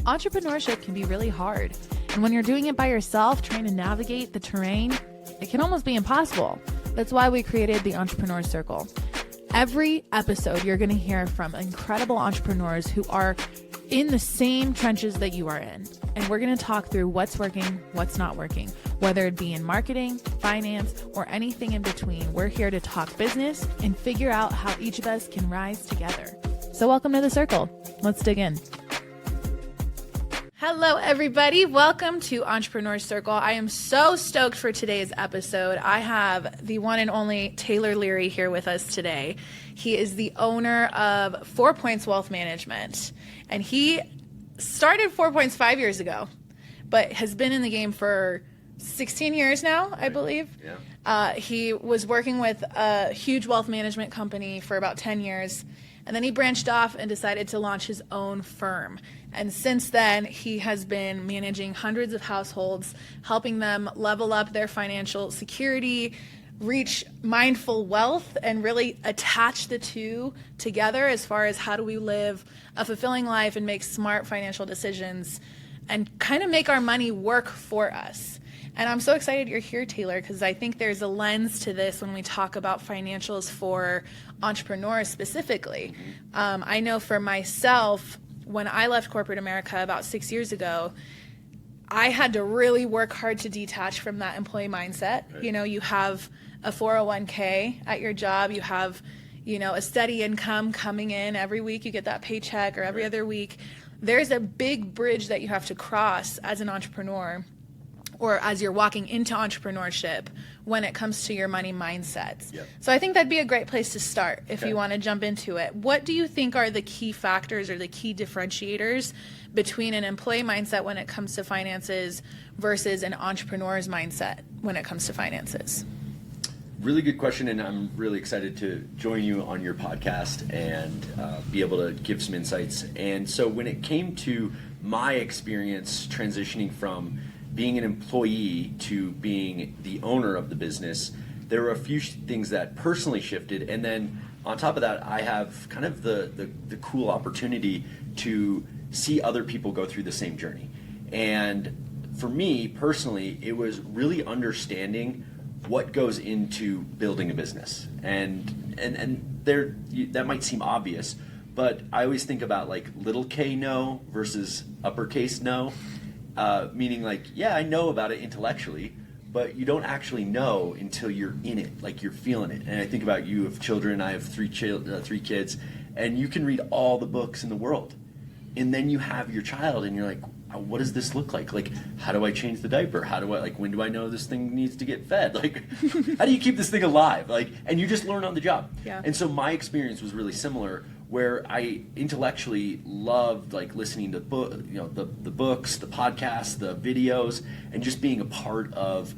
Entrepreneurship can be really hard, and when you're doing it by yourself, trying to navigate the terrain, it can almost be impossible. That's why we created the Entrepreneur Circle. Every episode, you're going to hear from incredible entrepreneurs who are in the same trenches that you are in. And we're going to talk through what's working, what's not working, whether it be in marketing, finance, or anything in between. We're here to talk business and figure out how each of us can rise together. So welcome to the circle. Let's dig in. Hello, everybody. Welcome to Entrepreneur Circle. I am so stoked for today's episode. I have the one and only Taylor Leary here with us today. He is the owner of 4 Points Wealth Management, and he started 4 Points 5 years ago, but has been in the game for 16 years now, I believe. Yeah. He was working with a huge wealth management company for about 10 years, and then he branched off and decided to launch his own firm. And since then, he has been managing hundreds of households, helping them level up their financial security, reach mindful wealth, and really attach the two together as far as how do we live a fulfilling life and make smart financial decisions and kind of make our money work for us. And I'm so excited you're here, Taylor, because I think there's a lens to this when we talk about financials for entrepreneurs specifically. I know for myself, when I left corporate America about 6 years ago, I had to really work hard to detach from that employee mindset. Right. You know, you have a 401k at your job, you have, a steady income coming in every week, you get that paycheck or every other week. There's a big bridge that you have to cross as an entrepreneur or as you're walking into entrepreneurship when it comes to your money mindsets. Yep. So I think that'd be a great place to start if you want to jump into it. What do you think are the key factors or the key differentiators between an employee mindset when it comes to finances versus an entrepreneur's mindset when it comes to finances? Really good question, and I'm really excited to join you on your podcast and be able to give some insights. And so when it came to my experience transitioning from being an employee to being the owner of the business, there were a few things that personally shifted. And then on top of that, I have kind of the cool opportunity to see other people go through the same journey. And for me personally, it was really understanding what goes into building a business. And there, that might seem obvious, but I always think about like little k no versus uppercase no. Meaning like, yeah, I know about it intellectually, but you don't actually know until you're in it, like you're feeling it. And I think about you have children, I have three kids, and you can read all the books in the world. And then you have your child and you're like, what does this look like? Like, how do I change the diaper? When do I know this thing needs to get fed? Like, how do you keep this thing alive? Like, and you just learn on the job. Yeah. And so my experience was really similar, where I intellectually loved like listening to the books, the podcasts, the videos, and just being a part of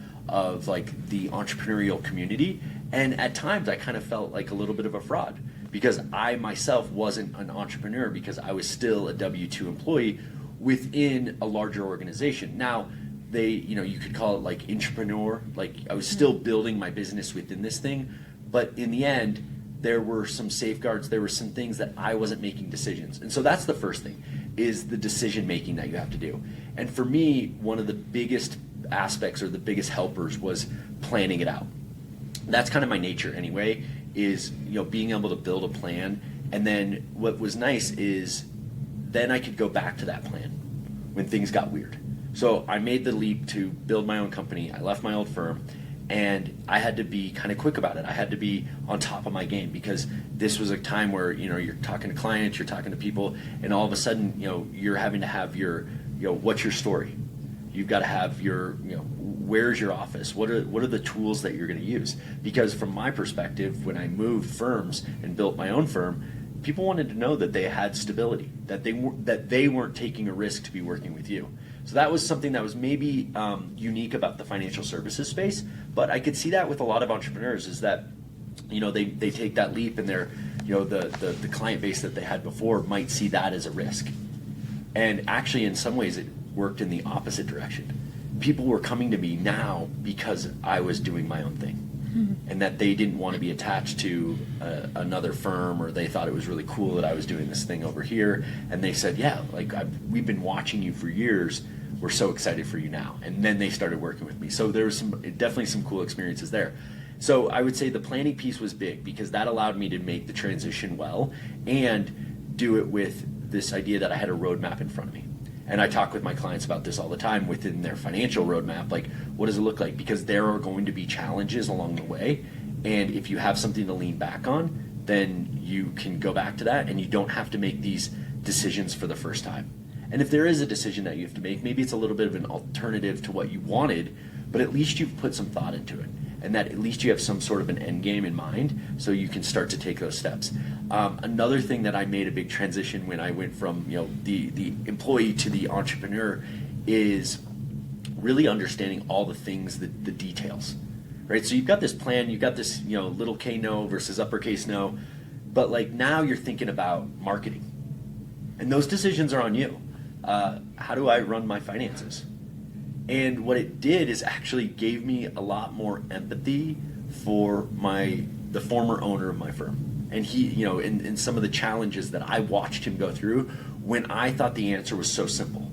like the entrepreneurial community. And at times I kind of felt like a little bit of a fraud because I myself wasn't an entrepreneur because I was still a W-2 employee within a larger organization. Now, you could call it like entrepreneur, like I was still building my business within this thing, but in the end, there were some safeguards, there were some things that I wasn't making decisions. And so that's the first thing, is the decision making that you have to do. And for me, one of the biggest aspects or the biggest helpers was planning it out. That's kind of my nature anyway, is being able to build a plan. And then what was nice is then I could go back to that plan when things got weird. So I made the leap to build my own company. I left my old firm, and I had to be kind of quick about it. I had to be on top of my game because this was a time where you're talking to clients, you're talking to people, and all of a sudden you're having to have your what's your story? You've got to have your where's your office? What are the tools that you're going to use? Because from my perspective, when I moved firms and built my own firm, people wanted to know that they had stability, that they weren't taking a risk to be working with you. So that was something that was maybe unique about the financial services space, but I could see that with a lot of entrepreneurs is that, they take that leap and they're, the client base that they had before might see that as a risk. And actually in some ways it worked in the opposite direction. People were coming to me now because I was doing my own thing. and that they didn't want to be attached to another firm, or they thought it was really cool that I was doing this thing over here. And they said, yeah, like we've been watching you for years. We're so excited for you now. And then they started working with me. So there was definitely some cool experiences there. So I would say the planning piece was big, because that allowed me to make the transition well and do it with this idea that I had a roadmap in front of me. And I talk with my clients about this all the time within their financial roadmap, like, what does it look like? Because there are going to be challenges along the way. And if you have something to lean back on, then you can go back to that, and you don't have to make these decisions for the first time. And if there is a decision that you have to make, maybe it's a little bit of an alternative to what you wanted, but at least you've put some thought into it. And that at least you have some sort of an end game in mind, so you can start to take those steps. Another thing that I made a big transition when I went from the employee to the entrepreneur is really understanding all the things, the details, right? So you've got this plan, you've got this little k no versus uppercase no, but like now you're thinking about marketing, and those decisions are on you. How do I run my finances? And what it did is actually gave me a lot more empathy for the former owner of my firm. And he, in some of the challenges that I watched him go through when I thought the answer was so simple.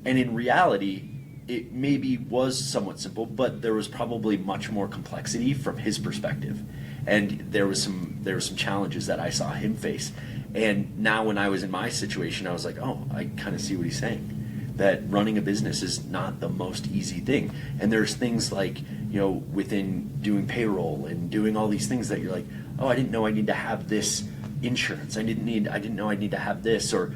And in reality, it maybe was somewhat simple, but there was probably much more complexity from his perspective. And there was some challenges that I saw him face. And now when I was in my situation, I was like, oh, I kind of see what he's saying. That running a business is not the most easy thing. And there's things like, within doing payroll and doing all these things that you're like, oh, I didn't know I need to have this insurance. I didn't know I need to have this, or,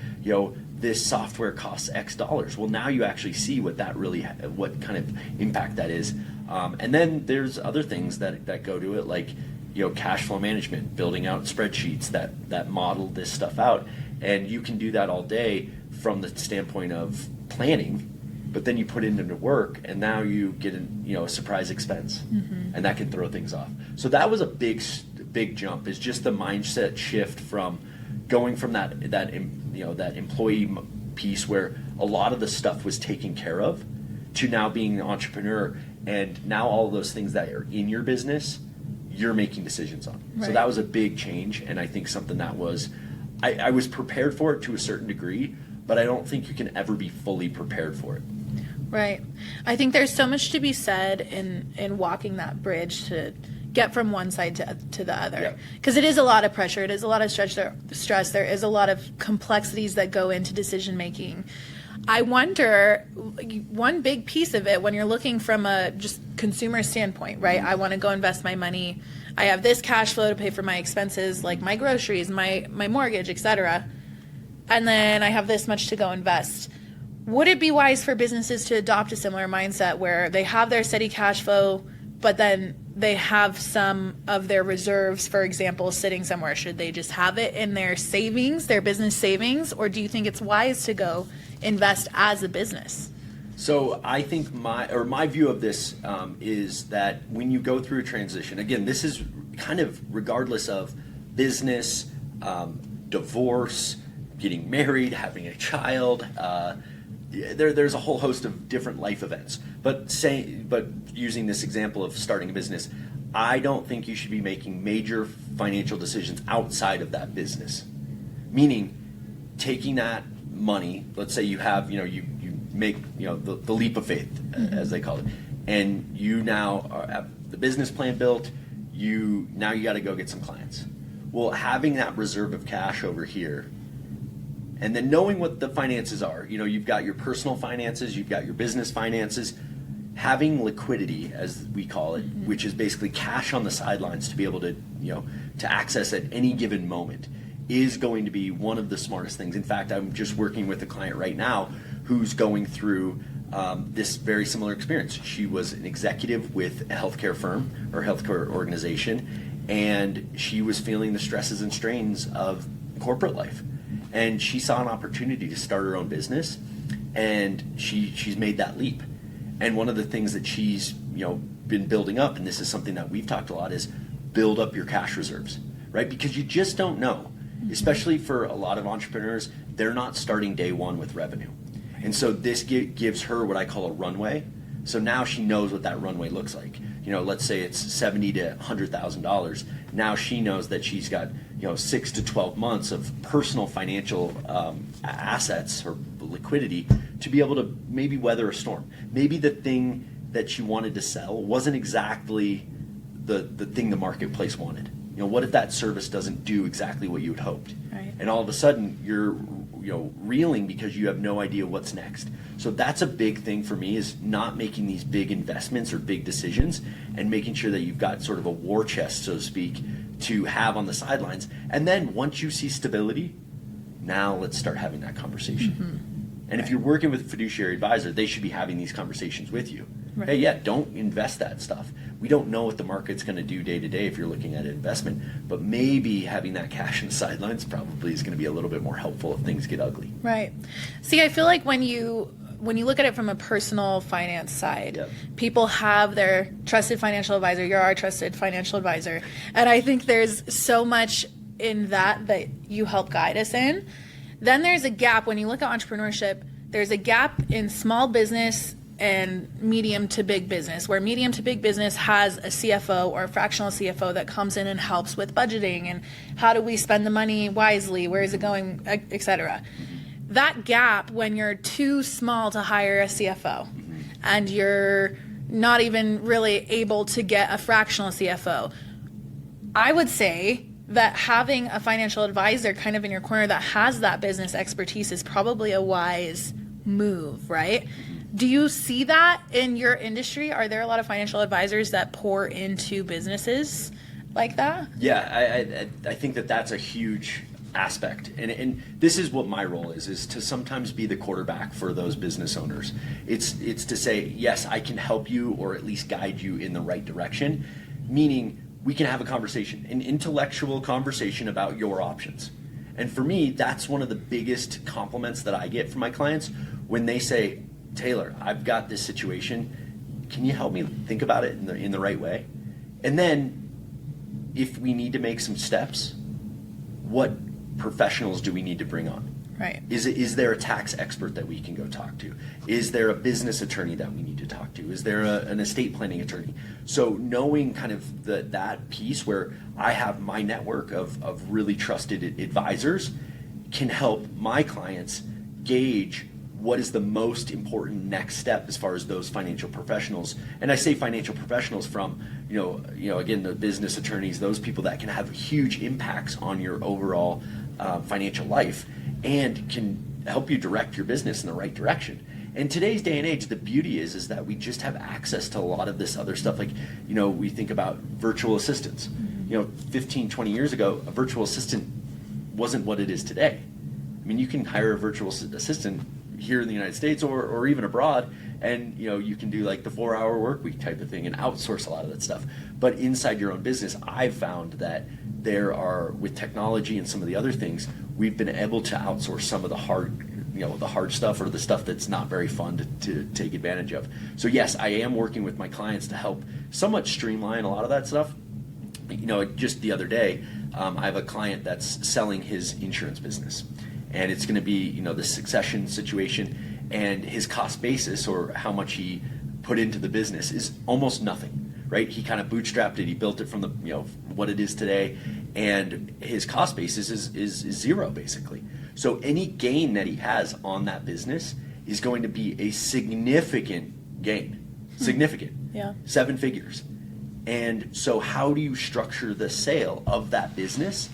this software costs X dollars. Well, now you actually see what kind of impact that is. And then there's other things that go to it, like, cash flow management, building out spreadsheets that model this stuff out. And you can do that all day from the standpoint of planning, but then you put it into work, and now you get a surprise expense, and that can throw things off. So that was a big jump, is just the mindset shift from going from that employee piece where a lot of the stuff was taken care of, to now being an entrepreneur, and now all of those things that are in your business, you're making decisions on. Right. So that was a big change, and I think something that was, I was prepared for it to a certain degree, but I don't think you can ever be fully prepared for it. Right. I think there's so much to be said in walking that bridge to get from one side to the other. Because it is a lot of pressure. It is a lot of stress. There is a lot of complexities that go into decision making. I wonder, one big piece of it, when you're looking from a just consumer standpoint, right? I want to go invest my money. I have this cash flow to pay for my expenses, like my groceries, my mortgage, etc. And then I have this much to go invest. Would it be wise for businesses to adopt a similar mindset where they have their steady cash flow, but then they have some of their reserves, for example, sitting somewhere? Should they just have it in their savings, their business savings, or do you think it's wise to go invest as a business? So I think my view of this is that when you go through a transition, again, this is kind of regardless of business, divorce, getting married, having a child, there's a whole host of different life events. But using this example of starting a business, I don't think you should be making major financial decisions outside of that business. Meaning, taking that money, let's say you have, you make, the leap of faith, as they call it, and you now have the business plan built, now you got to go get some clients. Well, having that reserve of cash over here, and then knowing what the finances are, you've got your personal finances, you've got your business finances, having liquidity, as we call it, which is basically cash on the sidelines to be able to, to access at any given moment, is going to be one of the smartest things. In fact, I'm just working with a client right now who's going through this very similar experience. She was an executive with a healthcare firm or healthcare organization, and she was feeling the stresses and strains of corporate life. And she saw an opportunity to start her own business, and she's made that leap. And one of the things that she's been building up, and this is something that we've talked a lot, is build up your cash reserves, right? Because you just don't know, especially for a lot of entrepreneurs, they're not starting day one with revenue. And so this gives her what I call a runway. So now she knows what that runway looks like. let's say it's $70,000 to $100,000. Now she knows that she's got 6 to 12 months of personal financial assets or liquidity to be able to maybe weather a storm. Maybe the thing that she wanted to sell wasn't exactly the thing the marketplace wanted. What if that service doesn't do exactly what you had hoped? Right. And all of a sudden you're reeling because you have no idea what's next. So that's a big thing for me, is not making these big investments or big decisions, and making sure that you've got sort of a war chest, so to speak, to have on the sidelines. And then once you see stability, now let's start having that conversation. Mm-hmm. And if you're working with a fiduciary advisor, they should be having these conversations with you. Right. Hey, yeah, don't invest that stuff. We don't know what the market's going to do day to day if you're looking at an investment, but maybe having that cash in the sidelines probably is going to be a little bit more helpful if things get ugly. Right. See, I feel like when you look at it from a personal finance side, yep, people have their trusted financial advisor. You're our trusted financial advisor. And I think there's so much in that you help guide us in. Then there's a gap when you look at entrepreneurship. There's a gap in small business and medium to big business, where medium to big business has a CFO or a fractional CFO that comes in and helps with budgeting and how do we spend the money wisely, where is it going, etc. That gap, when you're too small to hire a CFO and you're not even really able to get a fractional CFO, I would say that having a financial advisor kind of in your corner that has that business expertise is probably a wise move, right? Do you see that in your industry? Are there a lot of financial advisors that pour into businesses like that? Yeah, I think that's a huge aspect. And this is what my role is to sometimes be the quarterback for those business owners. It's to say, yes, I can help you or at least guide you in the right direction, meaning we can have a conversation, an intellectual conversation about your options. And for me, that's one of the biggest compliments that I get from my clients when they say, Taylor, I've got this situation. Can you help me think about it in the right way? And then if we need to make some steps, what professionals do we need to bring on? Right. Is there a tax expert that we can go talk to? Is there a business attorney that we need to talk to? Is there an estate planning attorney? So knowing kind of that piece where I have my network of really trusted advisors can help my clients gauge what is the most important next step as far as those financial professionals. And I say financial professionals from, again, the business attorneys, those people that can have huge impacts on your overall financial life and can help you direct your business in the right direction. In today's day and age, the beauty is that we just have access to a lot of this other stuff. Like, we think about virtual assistants. 15, 20 years ago, a virtual assistant wasn't what it is today. I mean, you can hire a virtual assistant here in the United States or even abroad, and you can do like the 4-hour work week type of thing and outsource a lot of that stuff. But inside your own business, I've found that there are, with technology and some of the other things, we've been able to outsource some of the hard stuff or the stuff that's not very fun to take advantage of. So yes, I am working with my clients to help somewhat streamline a lot of that stuff. Just the other day, I have a client that's selling his insurance business. And it's going to be, the succession situation, and his cost basis or how much he put into the business is almost nothing, right? He kind of bootstrapped it. He built it from the, what it is today, and his cost basis is zero basically. So any gain that he has on that business is going to be a significant gain, significant, yeah, 7 figures. And so how do you structure the sale of that business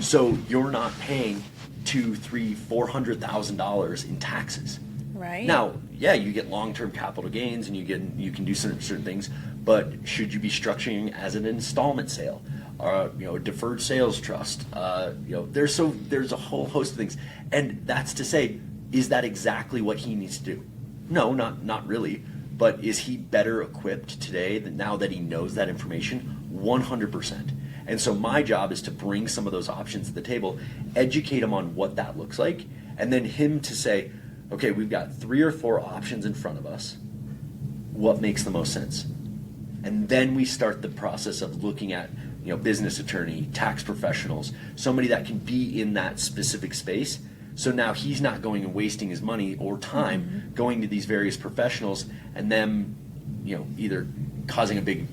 so you're not paying $200,000, $300,000, $400,000 in taxes? Right. Now, yeah, you get long-term capital gains and you can do certain things, but should you be structuring as an installment sale, a deferred sales trust? There's a whole host of things, and that's to say, is that exactly what he needs to do? No, not really. But is he better equipped today now that he knows that information? 100%. And so my job is to bring some of those options to the table, educate him on what that looks like, and then him to say, okay, we've got 3 or 4 options in front of us. What makes the most sense? And then we start the process of looking at, business attorney, tax professionals, somebody that can be in that specific space. So now he's not going and wasting his money or time going to these various professionals and them, either causing a big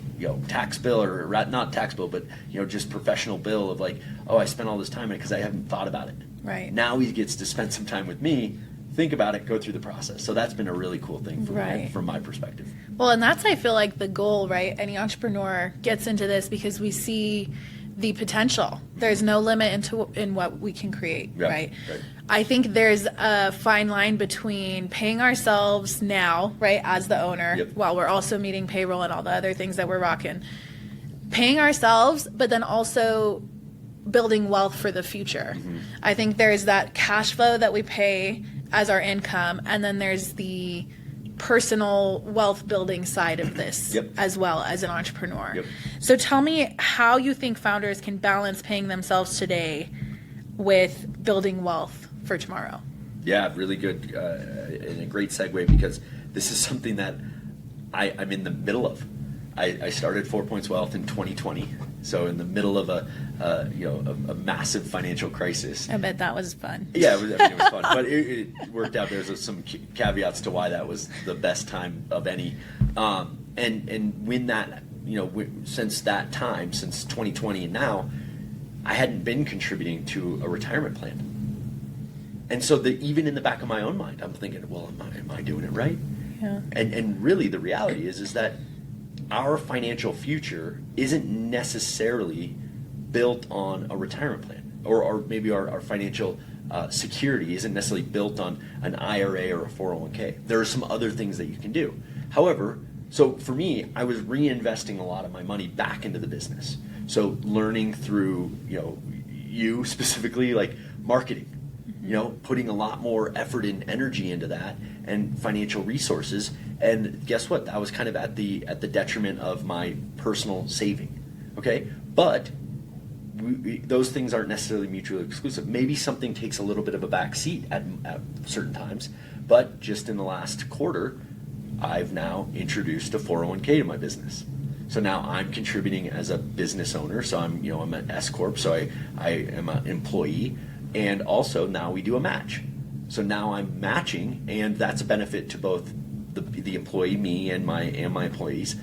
tax bill, or not tax bill, but just professional bill of like, oh, I spent all this time in it because I haven't thought about it. Right. Now he gets to spend some time with me, think about it, go through the process. So that's been a really cool thing from my perspective. Well, and that's, I feel like, the goal, right? Any entrepreneur gets into this because we see the potential. There's no limit in what we can create, right? I think there's a fine line between paying ourselves now, right, as the owner, while we're also meeting payroll and all the other things that we're rocking. Paying ourselves, but then also building wealth for the future. Mm-hmm. I think there's that cash flow that we pay as our income, and then there's the personal wealth building side of this as well as an entrepreneur. So tell me how you think founders can balance paying themselves today with building wealth for tomorrow. Yeah, really good and a great segue, because this is something that I'm in the middle of. I started 4 Points Wealth in 2020, so in the middle of a massive financial crisis. I bet that was fun. Yeah, it was fun, but it worked out. There's some caveats to why that was the best time of any. And when that, since that time, since 2020 and now, I hadn't been contributing to a retirement plan. And so even in the back of my own mind, I'm thinking, well, am I doing it right? Yeah. And really the reality is that our financial future isn't necessarily built on a retirement plan, or maybe our financial security isn't necessarily built on an IRA or a 401k. There are some other things that you can do. However, so for me, I was reinvesting a lot of my money back into the business. So learning through, you specifically, like marketing, putting a lot more effort and energy into that, and financial resources. And guess what? That was kind of at the detriment of my personal saving. Okay, but those things aren't necessarily mutually exclusive. Maybe something takes a little bit of a back seat at certain times, but just in the last quarter, I've now introduced a 401k to my business. So now I'm contributing as a business owner. So I'm an S corp. So I am an employee, and also now we do a match. So now I'm matching, and that's a benefit to both the employee, me, and my employees,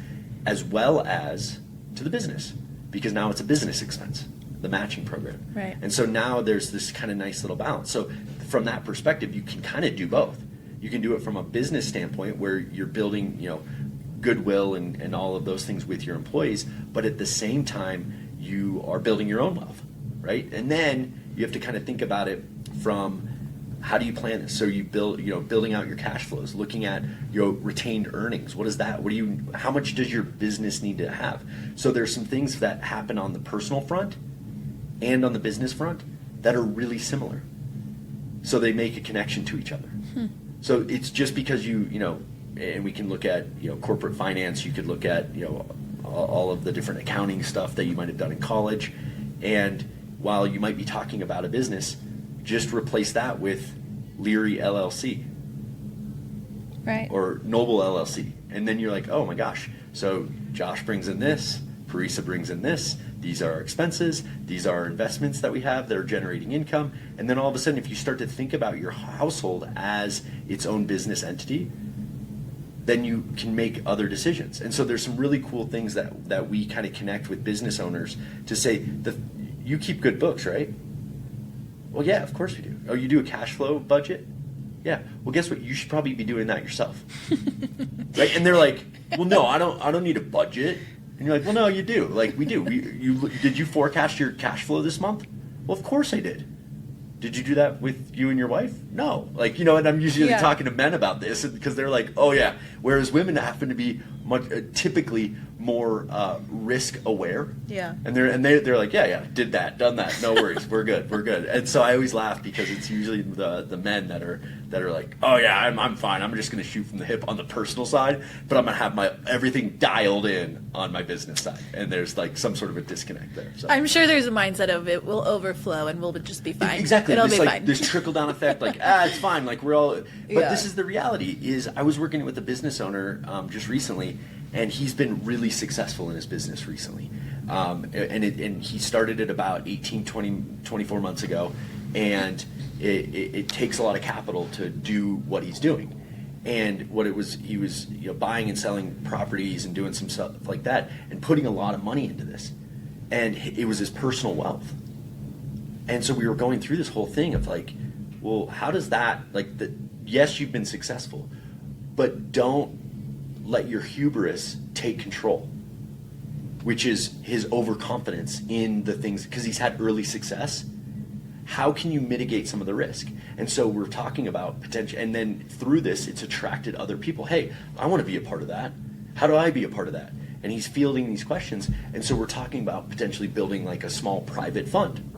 as well as to the business, because now it's a business expense, the matching program. Right. And so now there's this kind of nice little balance. So from that perspective, you can kind of do both. You can do it from a business standpoint where you're building, goodwill and all of those things with your employees, but at the same time, you are building your own wealth, right? And then you have to kind of think about it from, how do you plan this? So you building out your cash flows, looking at your retained earnings. What is that? How much does your business need to have? So there's some things that happen on the personal front and on the business front that are really similar. So they make a connection to each other. So it's just because and we can look at, corporate finance, you could look at, all of the different accounting stuff that you might have done in college. And while you might be talking about a business, just replace that with Leary LLC. Right. Or Noble LLC. And then you're like, oh my gosh. So Josh brings in this, Paresa brings in this, these are our expenses, these are our investments that we have that are generating income. And then all of a sudden, if you start to think about your household as its own business entity, then you can make other decisions. And so there's some really cool things that we kind of connect with business owners to say, you keep good books, right? Well, yeah, of course we do. Oh, you do a cash flow budget? Yeah. Well, guess what? You should probably be doing that yourself. Right? And they're like, well, no, I don't need a budget. And you're like, well, no, you do. Like, we do. Did you forecast your cash flow this month? Well, of course I did. Did you do that with you and your wife? No. Like, and I'm usually talking to men about this because they're like, oh, yeah. Whereas women happen to be typically more risk aware. Yeah. And they're like, yeah, did that, done that. No worries. We're good. And so I always laugh because it's usually the men that are like, oh, yeah, I'm fine. I'm just going to shoot from the hip on the personal side, but I'm going to have my everything dialed in on my business side. And there's like some sort of a disconnect there. So. I'm sure there's a mindset of it will overflow and we'll just be fine. Exactly. It'll be fine. This trickle-down effect, like, it's fine. Like, we're all... But this is the reality, is I was working with a business owner just recently, and he's been really successful in his business recently. And he started it about 18, 20, 24 months ago, and it takes a lot of capital to do what he's doing. And what it was, he was buying and selling properties and doing some stuff like that and putting a lot of money into this. And it was his personal wealth. And so we were going through this whole thing of like, well, how does that, yes, you've been successful, but don't let your hubris take control, which is his overconfidence in the things, because he's had early success. How can you mitigate some of the risk? And so we're talking about potential, and then through this, it's attracted other people. Hey, I want to be a part of that. How do I be a part of that? And he's fielding these questions. And so we're talking about potentially building like a small private fund.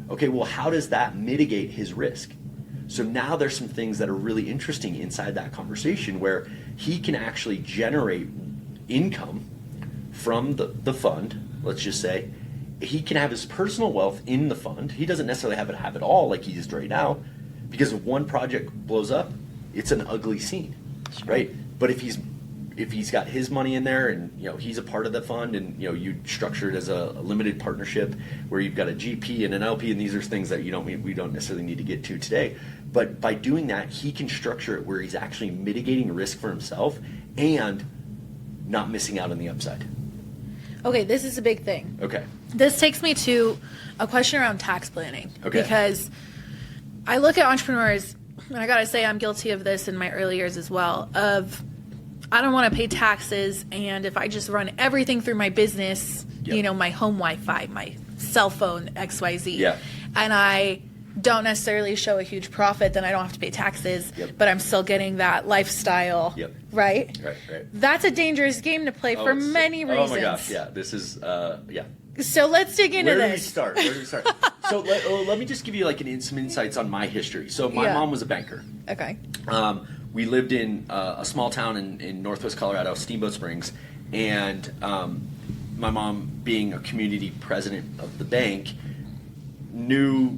Okay, well, how does that mitigate his risk? So now there's some things that are really interesting inside that conversation where he can actually generate income from the fund, let's just say. He can have his personal wealth in the fund. He doesn't necessarily have it all like he is right now, because if one project blows up, it's an ugly scene, right? But if he's got his money in there and he's a part of the fund, and you structure it as a limited partnership where you've got a GP and an LP, and these are things that we don't necessarily need to get to today. But by doing that, he can structure it where he's actually mitigating risk for himself and not missing out on the upside. Okay, this is a big thing. Okay. This takes me to a question around tax planning. Okay. Because I look at entrepreneurs, and I gotta say I'm guilty of this in my early years as well, of I don't want to pay taxes, and if I just run everything through my business, Yep. My home Wi-Fi, my cell phone, XYZ, Yeah. and I don't necessarily show a huge profit, then I don't have to pay taxes, Yep. but I'm still getting that lifestyle, Yep. right? Right. That's a dangerous game to play for many reasons. Oh my gosh, yeah. This is, yeah. So let's dig into Where do we this. start? So let me just give you some insights on my history. So my mom was a banker. Okay. We lived in a small town in northwest Colorado, Steamboat Springs, and my mom, being a community president of the bank, knew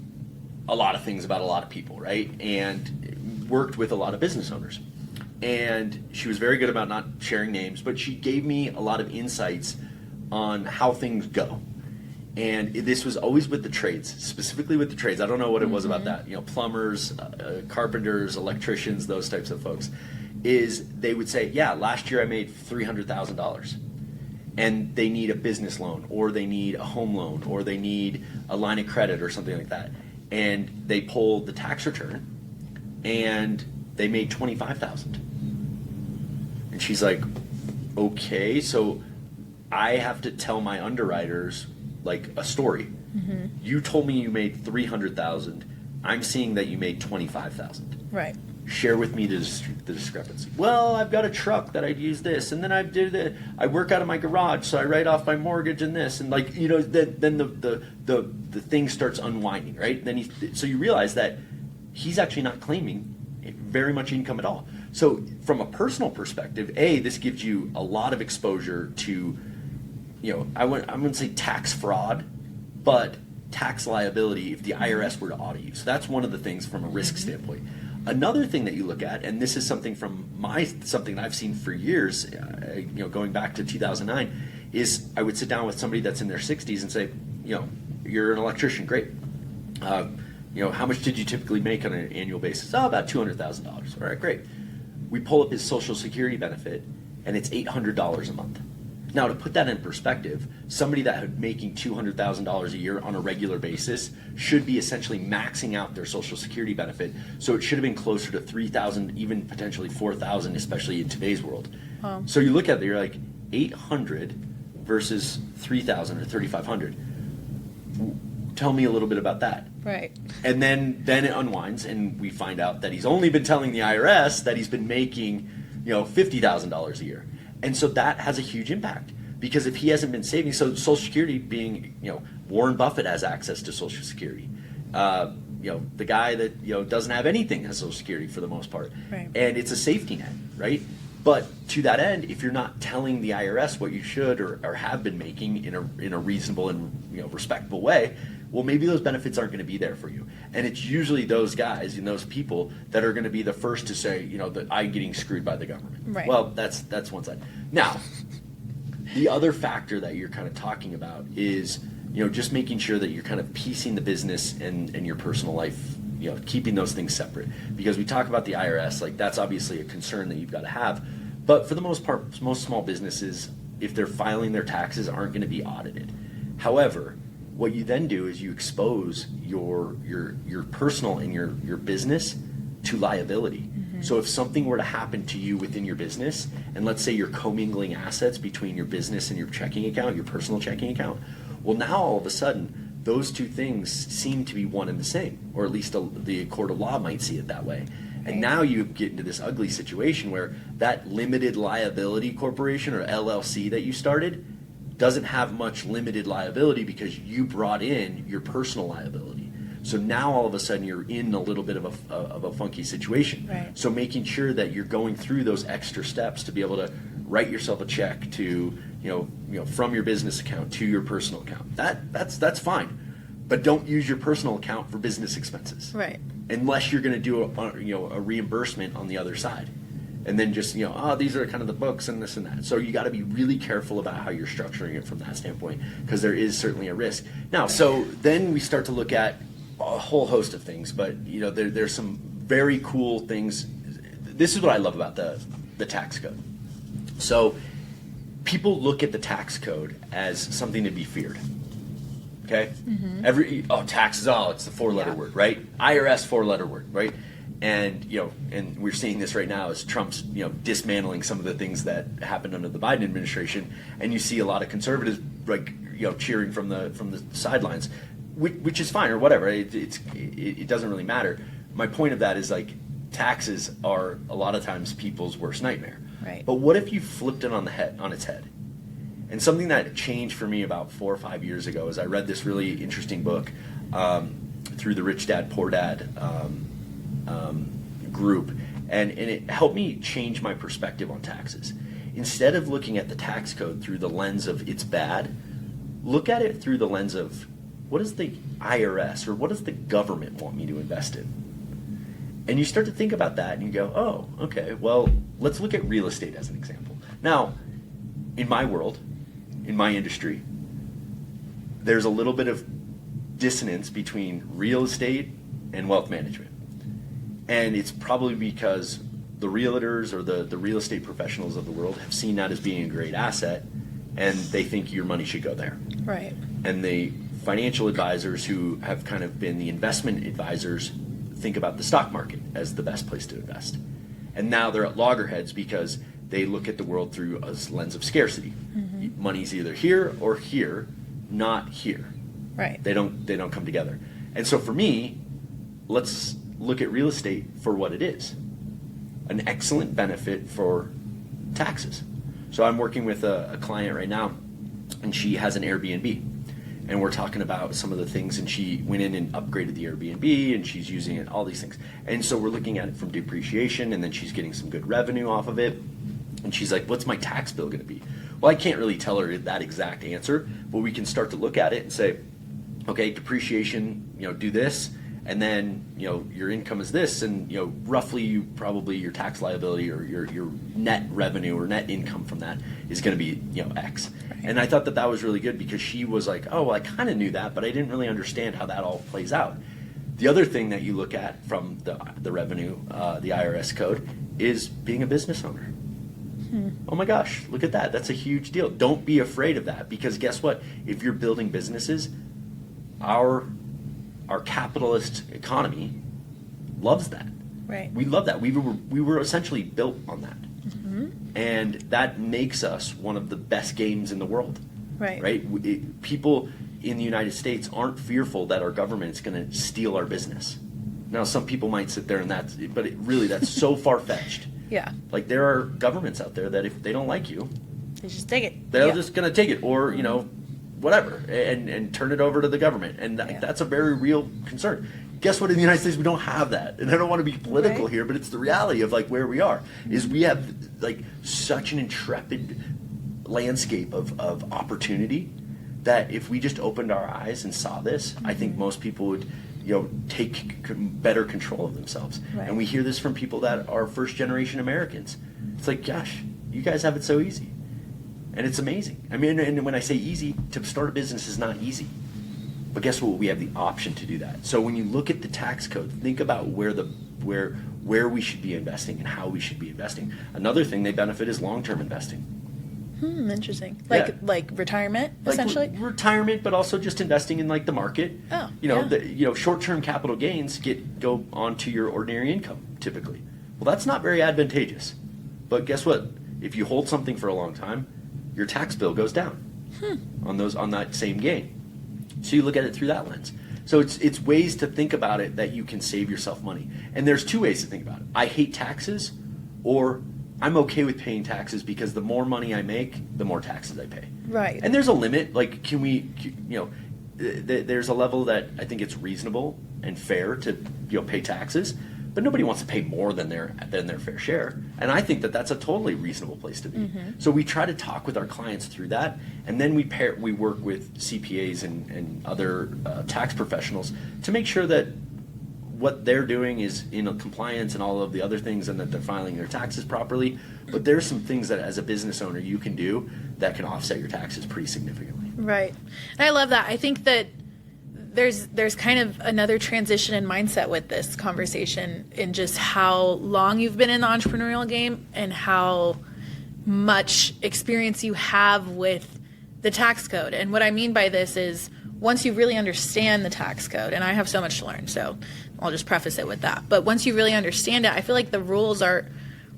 a lot of things about a lot of people, right? And worked with a lot of business owners. And she was very good about not sharing names, but she gave me a lot of insights on how things go. And this was always with the trades, specifically with the trades. I don't know what it was about that. Plumbers, carpenters, electricians, those types of folks. Is they would say, yeah, last year I made $300,000. And they need a business loan, or they need a home loan, or they need a line of credit or something like that. And they pulled the tax return, and they made $25,000. And she's like, okay, so I have to tell my underwriters like a story. Mm-hmm. You told me you made $300,000. I'm seeing that you made $25,000. Right. Share with me the discrepancy. Well, I've got a truck that I'd use this, and then I work out of my garage, so I write off my mortgage and this, and then the thing starts unwinding, right? So you realize that he's actually not claiming very much income at all. So from a personal perspective, this gives you a lot of exposure to, I wouldn't say tax fraud, but tax liability if the IRS were to audit you. So that's one of the things from a risk standpoint. Another thing that you look at, and this is something something I've seen for years, going back to 2009, is I would sit down with somebody that's in their 60s and say, you're an electrician, great. How much did you typically make on an annual basis? Oh, about $200,000. All right, great. We pull up his Social Security benefit, and it's $800 a month. Now, to put that in perspective, somebody that had making $200,000 a year on a regular basis should be essentially maxing out their Social Security benefit. So it should have been closer to $3,000, even potentially $4,000, especially in today's world. So you look at it, you're like, $800 versus $3,000 or $3,500. Tell me a little bit about that. Right. And then it unwinds, and we find out that he's only been telling the IRS that he's been making, $50,000 a year. And so that has a huge impact, because if he hasn't been saving, so Social Security being, Warren Buffett has access to Social Security. The guy that, doesn't have anything has Social Security for the most part. Right. And it's a safety net, right? But to that end, if you're not telling the IRS what you should or have been making in a reasonable and respectable way, well, maybe those benefits aren't going to be there for you. And it's usually those guys and those people that are going to be the first to say, that I'm getting screwed by the government. Right. Well, that's one side. Now, the other factor that you're kind of talking about is, just making sure that you're kind of piecing the business and your personal life, keeping those things separate, because we talk about the IRS, like that's obviously a concern that you've got to have, but for the most part, most small businesses, if they're filing their taxes, aren't going to be audited. However, what you then do is you expose your personal and your business to liability. So if something were to happen to you within your business, and let's say you're commingling assets between your business and your checking account, your personal checking account, well, now all of a sudden, those two things seem to be one and the same, or at least the court of law might see it that way. And now you get into this ugly situation where that limited liability corporation, or LLC, that you started doesn't have much limited liability because you brought in your personal liability. So now all of a sudden you're in a little bit of a funky situation. Right. So making sure that you're going through those extra steps to be able to write yourself a check to, from your business account to your personal account. That's fine, but don't use your personal account for business expenses. Right. Unless you're going to do a reimbursement on the other side. And then just, these are kind of the books and this and that. So you got to be really careful about how you're structuring it from that standpoint, because there is certainly a risk. Now, so then we start to look at a whole host of things, but there's some very cool things. This is what I love about the tax code. So people look at the tax code as something to be feared. Okay? Taxes, it's the four-letter word, right? IRS, four-letter word, right? And and we're seeing this right now as Trump's dismantling some of the things that happened under the Biden administration, and you see a lot of conservatives cheering from the sidelines, which is fine or whatever. It doesn't really matter. My point of that is, like, taxes are a lot of times people's worst nightmare. Right. But what if you flipped it on its head? And something that changed for me about 4 or 5 years ago is I read this really interesting book through the Rich Dad Poor Dad group, and it helped me change my perspective on taxes. Instead of looking at the tax code through the lens of it's bad, look at it through the lens of what does the IRS or what does the government want me to invest in? And you start to think about that and you go, oh, okay, well, let's look at real estate as an example. Now, in my world, in my industry, there's a little bit of dissonance between real estate and wealth management. And it's probably because the realtors or the real estate professionals of the world have seen that as being a great asset, and they think your money should go there. Right. And the financial advisors who have kind of been the investment advisors think about the stock market as the best place to invest. And now they're at loggerheads because they look at the world through a lens of scarcity. Mm-hmm. Money's either here or here, not here. Right. They don't come together. And so for me, let's look at real estate for what it is. An excellent benefit for taxes. So I'm working with a client right now, and she has an Airbnb. And we're talking about some of the things, and she went in and upgraded the Airbnb, and she's using it, all these things. And so we're looking at it from depreciation, and then she's getting some good revenue off of it. And she's like, what's my tax bill going to be? Well, I can't really tell her that exact answer, but we can start to look at it and say, okay, depreciation, do this, and then, your income is this, and, roughly your tax liability or your net revenue or net income from that is going to be, X. Right. And I thought that was really good because she was like, oh, well, I kind of knew that, but I didn't really understand how that all plays out. The other thing that you look at from the revenue, the IRS code, is being a business owner. Oh my gosh, look at that. That's a huge deal. Don't be afraid of that, because guess what? If you're building businesses, our capitalist economy loves that. Right. We love that. We were essentially built on that. Mm-hmm. And that makes us one of the best games in the world. Right. Right? People in the United States aren't fearful that our government is going to steal our business. Now, some people might sit there and that's so far-fetched. Yeah. Like, there are governments out there that if they don't like you, they just take it. They're just going to take it, or whatever, and turn it over to the government, and that's a very real concern. Guess what? In the United States, we don't have that, and I don't want to be political here, but it's the reality of like where we are. Is we have like such an intrepid landscape of opportunity that if we just opened our eyes and saw this, I think most people would take better control of themselves. Right. And we hear this from people that are first generation Americans. It's like, gosh, you guys have it so easy. And it's amazing. I mean, and when I say easy, to start a business is not easy. But guess what? We have the option to do that. So when you look at the tax code, think about where we should be investing and how we should be investing. Another thing they benefit is long-term investing. Interesting. Yeah. Like retirement, essentially? Retirement, but also just investing in like the market. Oh, Short-term capital gains go onto your ordinary income typically. Well, that's not very advantageous. But guess what? If you hold something for a long time, your tax bill goes down on that same gain. So you look at it through that lens. So it's ways to think about it that you can save yourself money. And there's two ways to think about it. I hate taxes, or I'm okay with paying taxes because the more money I make, the more taxes I pay. Right. And there's a limit. Like, there's a level that I think it's reasonable and fair to pay taxes. But nobody wants to pay more than their fair share, and I think that that's a totally reasonable place to be. Mm-hmm. So we try to talk with our clients through that, and then we work with CPAs and other tax professionals to make sure that what they're doing is compliance and all of the other things, and that they're filing their taxes properly. But there's some things that as a business owner you can do that can offset your taxes pretty significantly. Right, and I love that. I think that there's kind of another transition in mindset with this conversation in just how long you've been in the entrepreneurial game and how much experience you have with the tax code. And what I mean by this is once you really understand the tax code, and I have so much to learn, so I'll just preface it with that. But once you really understand it, I feel like the rules are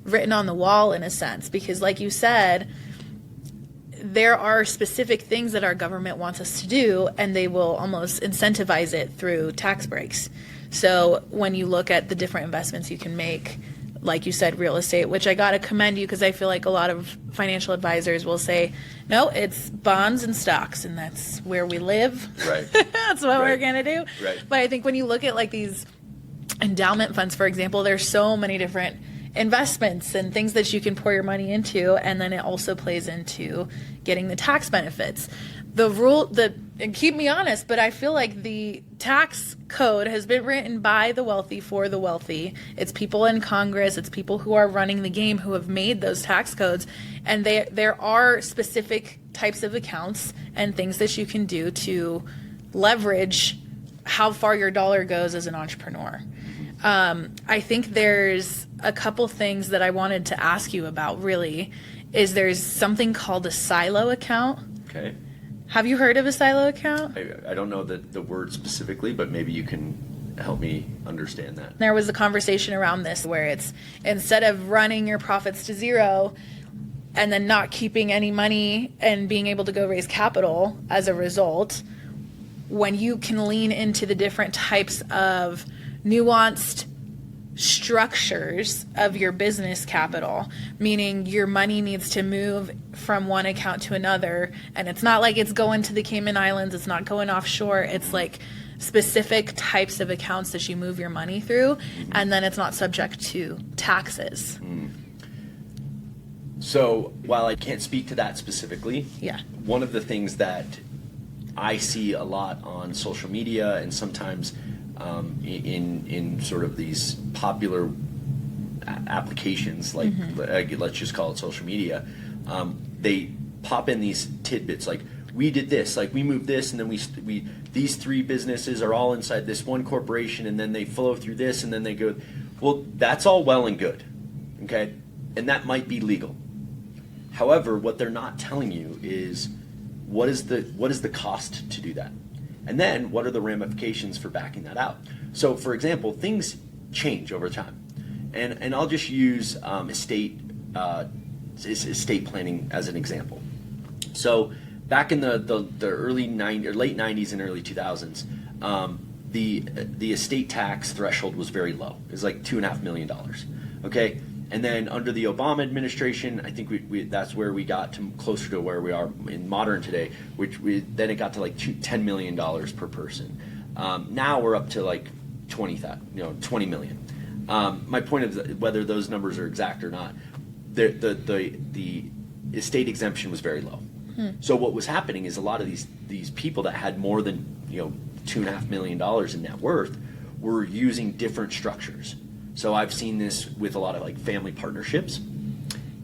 written on the wall in a sense, because like you said, there are specific things that our government wants us to do, and they will almost incentivize it through tax breaks. So when you look at the different investments you can make, like you said, real estate, which I got to commend you because I feel like a lot of financial advisors will say, no, it's bonds and stocks, and that's where we live. Right. That's what we're going to do. Right. But I think when you look at like these endowment funds, for example, there's so many different investments and things that you can pour your money into, and then it also plays into getting the tax benefits. And keep me honest, but I feel like the tax code has been written by the wealthy for the wealthy. It's people in Congress, it's people who are running the game who have made those tax codes, and there are specific types of accounts and things that you can do to leverage how far your dollar goes as an entrepreneur. I think there's a couple things that I wanted to ask you about, really, is there's something called a silo account. Okay. Have you heard of a silo account? I don't know the word specifically, but maybe you can help me understand that. There was a conversation around this where it's instead of running your profits to zero and then not keeping any money and being able to go raise capital as a result, when you can lean into the different types of nuanced structures of your business capital, meaning your money needs to move from one account to another, and it's not like it's going to the Cayman Islands, it's not going offshore, it's like specific types of accounts that you move your money through, and then it's not subject to taxes. So while I can't speak to that specifically, Yeah. one of the things that I see a lot on social media and sometimes in sort of these popular applications, like let's just call it social media, they pop in these tidbits like, we did this, like we moved this, and then we these three businesses are all inside this one corporation, and then they flow through this, and then they go. Well, that's all well and good, okay, and that might be legal. However, what they're not telling you is what is the cost to do that, and then what are the ramifications for backing that out. So, for example, things change over time, and I'll just use estate planning as an example. So back in the early late 90s and early 2000s, the estate tax threshold was very low. It was like $2.5 million. Okay, and then under the Obama administration, I think that's where we got to closer to where we are in modern today, then it got to like $10 million per person. Now we're up to like 20 million. My point is whether those numbers are exact or not, the estate exemption was very low. So what was happening is a lot of these people that had more than $2.5 million in net worth were using different structures. So I've seen this with a lot of like family partnerships,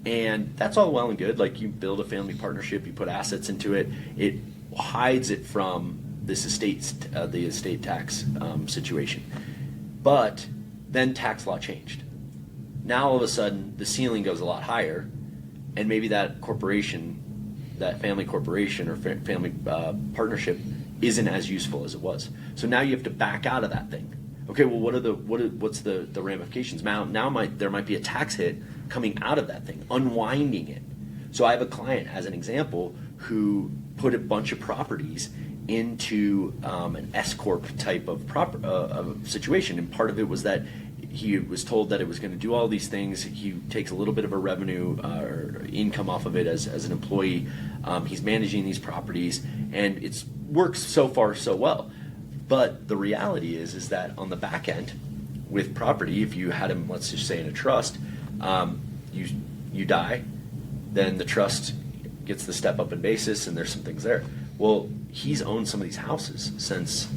and that's all well and good. Like you build a family partnership, you put assets into it, it hides it from the estate tax situation. But then tax law changed. Now all of a sudden the ceiling goes a lot higher, and maybe that corporation, that family corporation or family partnership, isn't as useful as it was. So now you have to back out of that thing. Okay, well, what's the ramifications? Now there might be a tax hit coming out of that thing, unwinding it. So I have a client, as an example, who put a bunch of properties into an S corp type of situation, and part of it was that he was told that it was going to do all these things. He takes a little bit of a revenue or income off of it as an employee. He's managing these properties, and it works so far so well. But the reality is that on the back end, with property, if you had him, let's just say in a trust, you die, then the trust gets the step up in basis, and there's some things there. Well, he's owned some of these houses since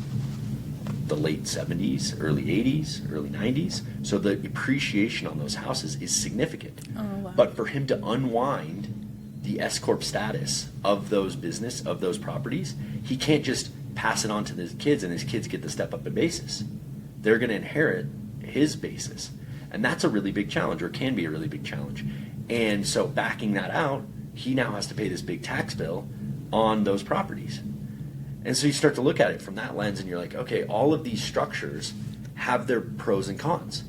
the late 70s, early 80s, early 90s. So the appreciation on those houses is significant. Oh, wow. But for him to unwind the S corp status of those properties, he can't just pass it on to his kids and his kids get the step up in basis. They're going to inherit his basis. And that's a really big challenge, or can be a really big challenge. And so backing that out, he now has to pay this big tax bill on those properties. And so you start to look at it from that lens, and you're like, okay, all of these structures have their pros and cons.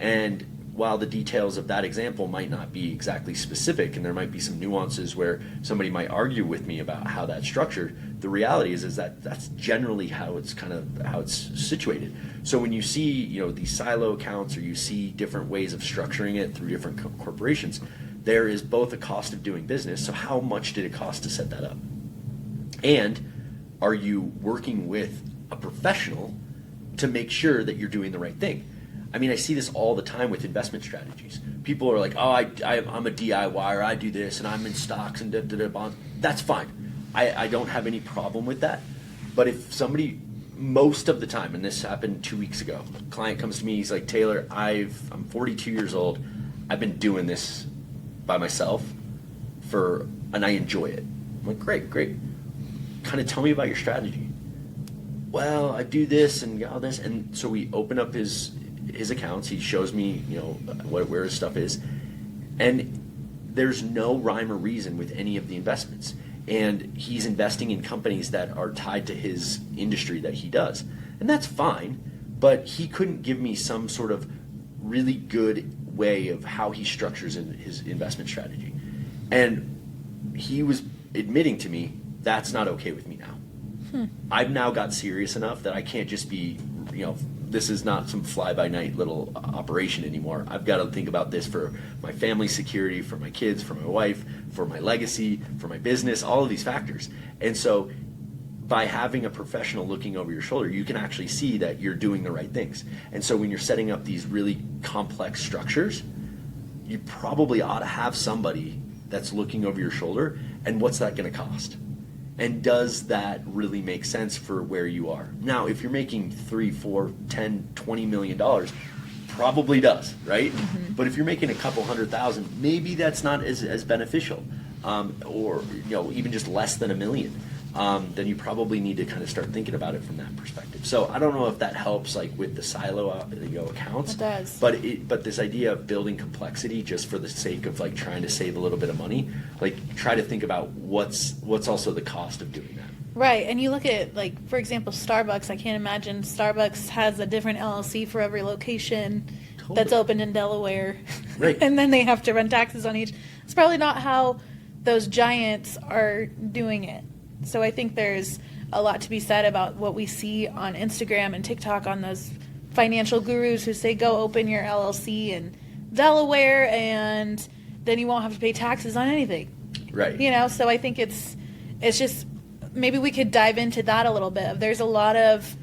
And while the details of that example might not be exactly specific, and there might be some nuances where somebody might argue with me about how that's structured, the reality is that that's generally how it's situated. So when you see, these silo accounts, or you see different ways of structuring it through different corporations, there is both a cost of doing business. So how much did it cost to set that up? And are you working with a professional to make sure that you're doing the right thing? I mean, I see this all the time with investment strategies. People are like, oh, I'm a DIYer, I do this, and I'm in stocks and bonds. That's fine. I don't have any problem with that. But if somebody, most of the time, and this happened 2 weeks ago, a client comes to me, he's like, Taylor, I'm 42 years old. I've been doing this by myself and I enjoy it. I'm like, great. Kind of tell me about your strategy. Well, I do this and all this. And so we open up his accounts. He shows me, where his stuff is. And there's no rhyme or reason with any of the investments. And he's investing in companies that are tied to his industry that he does. And that's fine, but he couldn't give me some sort of really good way of how he structures his investment strategy. And he was admitting to me, that's not okay with me now. I've now got serious enough that I can't just be, this is not some fly-by-night little operation anymore. I've got to think about this for my family's security, for my kids, for my wife, for my legacy, for my business, all of these factors. And so by having a professional looking over your shoulder, you can actually see that you're doing the right things. And so when you're setting up these really complex structures, you probably ought to have somebody that's looking over your shoulder, and what's that going to cost? And does that really make sense for where you are? Now, if you're making $3, $4, $10, $20 million, probably does, right? Mm-hmm. But if you're making a couple $100,000, maybe that's not as beneficial, or even just less than $1 million. Then you probably need to kind of start thinking about it from that perspective. So I don't know if that helps, like with the silo accounts. It does. But this idea of building complexity just for the sake of like trying to save a little bit of money, like try to think about what's also the cost of doing that. Right, and you look at, like, for example, Starbucks. I can't imagine Starbucks has a different LLC for every location that's opened in Delaware. Right. And then they have to run taxes on each. It's probably not how those giants are doing it. So I think there's a lot to be said about what we see on Instagram and TikTok on those financial gurus who say, go open your LLC in Delaware and then you won't have to pay taxes on anything. Right. So I think it's just, maybe we could dive into that a little bit. There's a lot of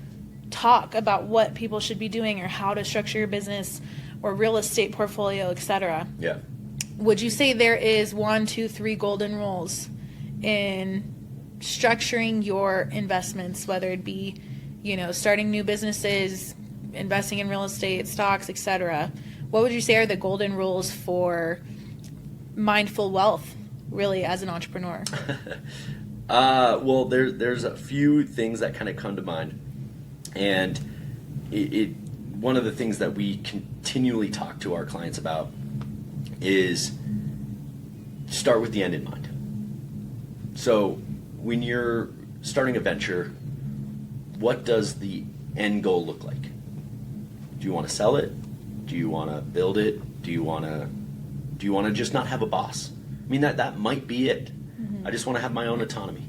talk about what people should be doing or how to structure your business or real estate portfolio, etc. Yeah. Would you say there is 1, 2, 3 golden rules in structuring your investments, whether it be, starting new businesses, investing in real estate, stocks, etc.? What would you say are the golden rules for mindful wealth, really, as an entrepreneur? Well, there's a few things that kind of come to mind, and one of the things that we continually talk to our clients about is start with the end in mind. So when you're starting a venture, what does the end goal look like? Do you want to sell it? Do you want to build it? Do you want to just not have a boss? I mean, that might be it. I just want to have my own autonomy.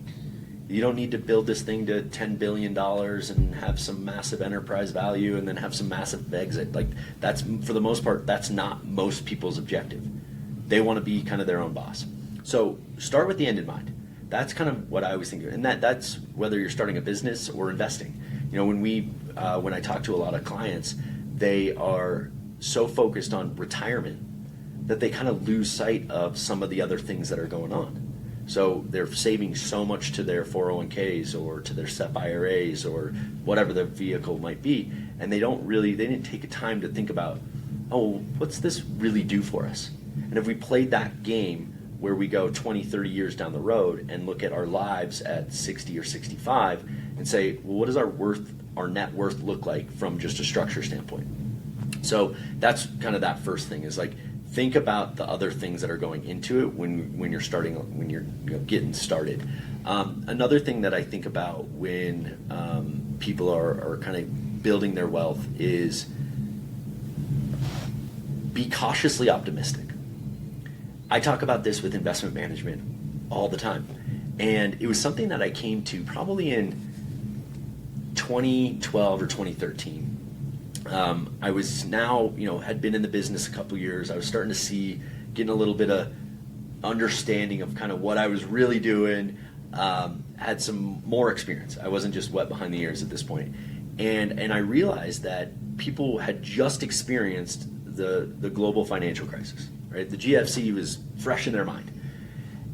You don't need to build this thing to $10 billion and have some massive enterprise value and then have some massive exit. Like, that's, for the most part, that's not most people's objective. They want to be kind of their own boss. So start with the end in mind. That's kind of what I always think of. And that's whether you're starting a business or investing. You know, when I talk to a lot of clients, they are so focused on retirement that they kind of lose sight of some of the other things that are going on. So they're saving so much to their 401ks or to their SEP IRAs or whatever the vehicle might be, and they didn't take a time to think about, oh, what's this really do for us? And if we played that game where we go 20, 30 years down the road and look at our lives at 60 or 65 and say, well, what does our net worth look like from just a structure standpoint? So that's kind of that first thing, is like, think about the other things that are going into it when you're getting started. Another thing that I think about when people are kind of building their wealth is be cautiously optimistic. I talk about this with investment management all the time, and it was something that I came to probably in 2012 or 2013. I was now, had been in the business a couple years. I was starting to getting a little bit of understanding of kind of what I was really doing, had some more experience. I wasn't just wet behind the ears at this point. And I realized that people had just experienced the global financial crisis, right? The GFC was fresh in their mind.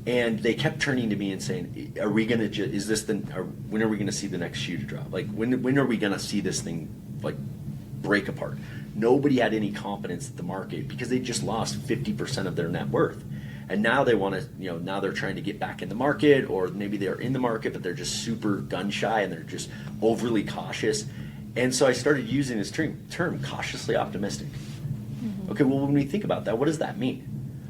And they kept turning to me and saying, when are we going to see the next shoe to drop? Like, when are we going to see this thing, like, break apart? Nobody had any confidence in the market because they just lost 50% of their net worth. And now they want to, now they're trying to get back in the market, or maybe they're in the market, but they're just super gun shy and they're just overly cautious. And so I started using this term cautiously optimistic. Mm-hmm. Okay, well, when we think about that, what does that mean?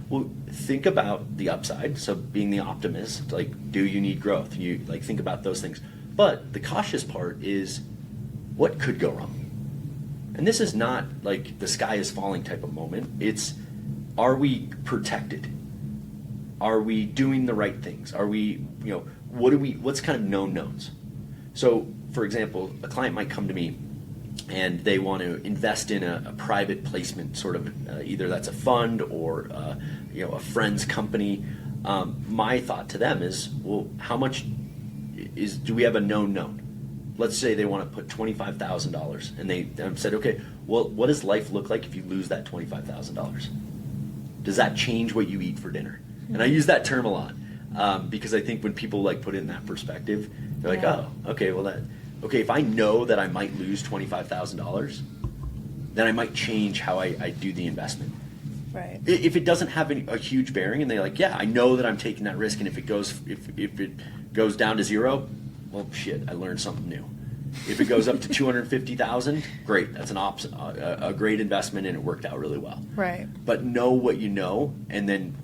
Well, think about the upside. So being the optimist, like, do you need growth? You think about those things. But the cautious part is, what could go wrong? And this is not like the sky is falling type of moment. It's, are we protected? Are we doing the right things? Are we, what's kind of known knowns? So, for example, a client might come to me and they want to invest in a private placement, sort of, either that's a fund or, a friend's company. My thought to them is, well, how much do we have a known? Let's say they want to put $25,000, and they said, okay, well, what does life look like if you lose that $25,000? Does that change what you eat for dinner? Mm-hmm. And I use that term a lot because I think when people put it in that perspective, they're like, oh, okay, well, if I know that I might lose $25,000, then I might change how I do the investment. Right. If it doesn't have a huge bearing, and they're like, yeah, I know that I'm taking that risk, and if it goes down to zero, well, shit, I learned something new. If it goes up to 250,000, great, that's a great investment, and it worked out really well. Right. But know what you know, and then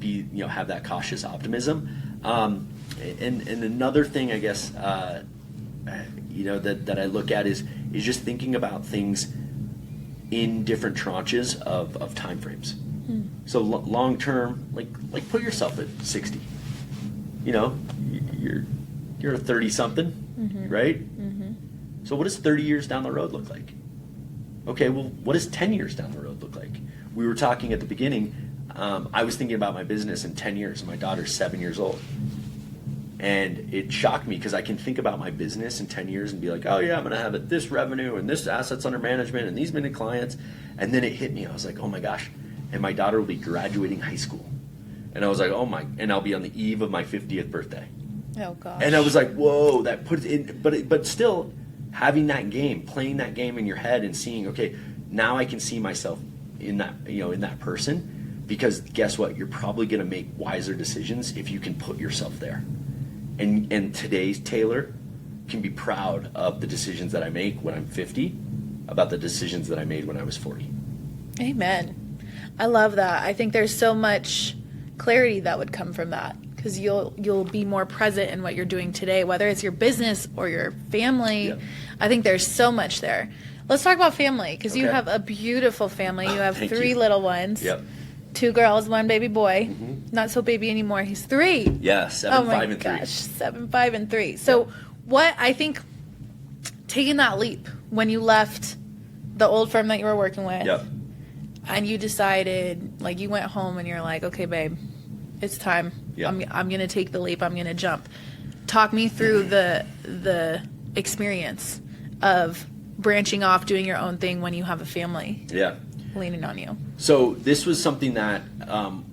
have that cautious optimism. And another thing, I guess, that I look at is just thinking about things in different tranches of time frames. So long term, like put yourself at 60. You're a 30-something, mm-hmm. right? Mm-hmm. So what does 30 years down the road look like? Okay, well, what does 10 years down the road look like? We were talking at the beginning, I was thinking about my business in 10 years, and my daughter's 7 years old. And it shocked me because I can think about my business in 10 years and be like, oh yeah, I'm going to have this revenue and this assets under management and these many clients. And then it hit me. I was like, oh my gosh. And my daughter will be graduating high school. And I was like, and I'll be on the eve of my 50th birthday. Oh gosh. And I was like, whoa, that puts in, but still having that game, playing that game in your head and seeing, okay, now I can see myself in that, in that person, because guess what? You're probably going to make wiser decisions if you can put yourself there. And today's Taylor can be proud of the decisions that I make when I'm 50 about the decisions that I made when I was 40. Amen. I love that. I think there's so much clarity that would come from that, because you'll be more present in what you're doing today, whether it's your business or your family. Yep. I think there's so much there. Let's talk about family, because you Okay. have a beautiful family. You have Thank 3 you. little ones. Yep. 2 girls, 1 baby boy. Not so baby anymore. He's 3. Yeah, 7, Oh my 5, and 3. gosh, 7, 5, and 3. So what, I think, taking that leap when you left the old firm that you were working with, Yep. and you decided, like, you went home and you're like, okay, babe, it's time. Yeah. I'm going to take the leap. I'm going to jump. Talk me through the experience of branching off, doing your own thing when you have a family Yeah. leaning on you. So this was something that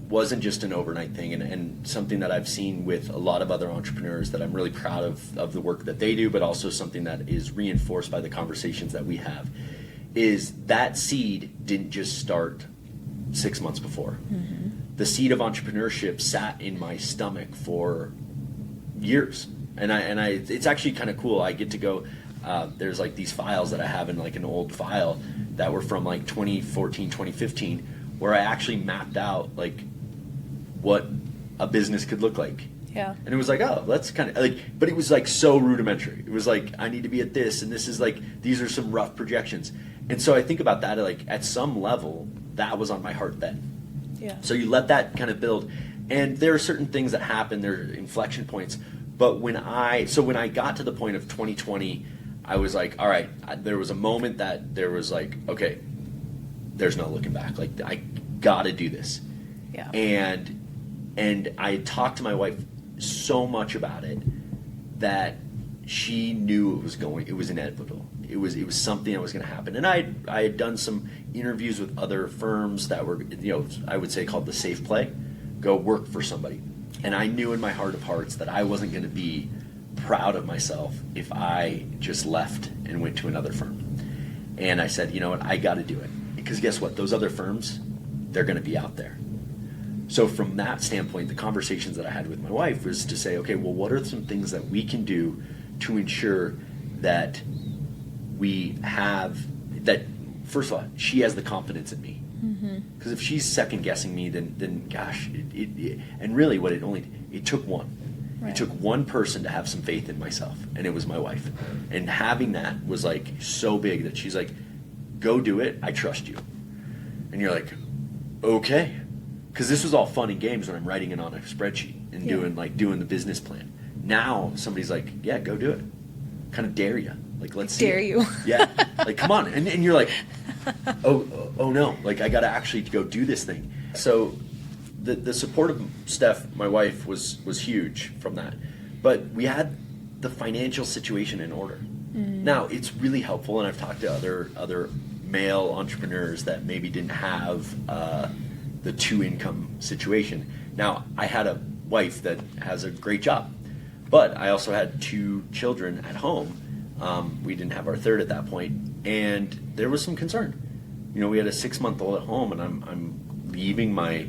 wasn't just an overnight thing, and something that I've seen with a lot of other entrepreneurs that I'm really proud of the work that they do, but also something that is reinforced by the conversations that we have, is that seed didn't just start 6 months before. The seed of entrepreneurship sat in my stomach for years, and I it's actually kind of cool. I get to go. There's like these files that I have in like an old file that were from like 2014, 2015, where I actually mapped out like what a business could look like. Yeah. And it was like, oh, that's kind of like, but it was like so rudimentary. It was like, I need to be at this, and this is like, these are some rough projections. And so I think about that, like at some level, that was on my heart then. Yeah. So you let that kind of build, and there are certain things that happen. There are inflection points. But when I got to the point of 2020, I was like, all right. There was a moment that there was like, okay, there's no looking back. Like I got to do this. Yeah. And I talked to my wife so much about it that she knew it was inevitable. It was something that was going to happen. And I had done some interviews with other firms that were, I would say called the safe play, go work for somebody. And I knew in my heart of hearts that I wasn't going to be proud of myself if I just left and went to another firm. And I said, you know what, I got to do it. Because guess what? Those other firms, they're going to be out there. So from that standpoint, the conversations that I had with my wife was to say, okay, well, what are some things that we can do to ensure that we have, that first of all, she has the confidence in me. Because if she's second guessing me, then gosh, and really what it took one. Right. It took one person to have some faith in myself, and it was my wife. And having that was like so big that she's like, go do it, I trust you. And you're like, okay. Because this was all fun and games when I'm writing it on a spreadsheet and doing the business plan. Now somebody's like, yeah, go do it. Kind of dare you. Like, let's see. Dare you. Yeah. Like, come on. And you're like, oh no. Like, I got to actually go do this thing. So the support of Steph, my wife, was huge from that. But we had the financial situation in order. Now, it's really helpful, and I've talked to other male entrepreneurs that maybe didn't have the 2-income situation. Now, I had a wife that has a great job, but I also had 2 children at home. We didn't have our third at that point, and there was some concern. We had a 6-month-old at home, and I'm leaving my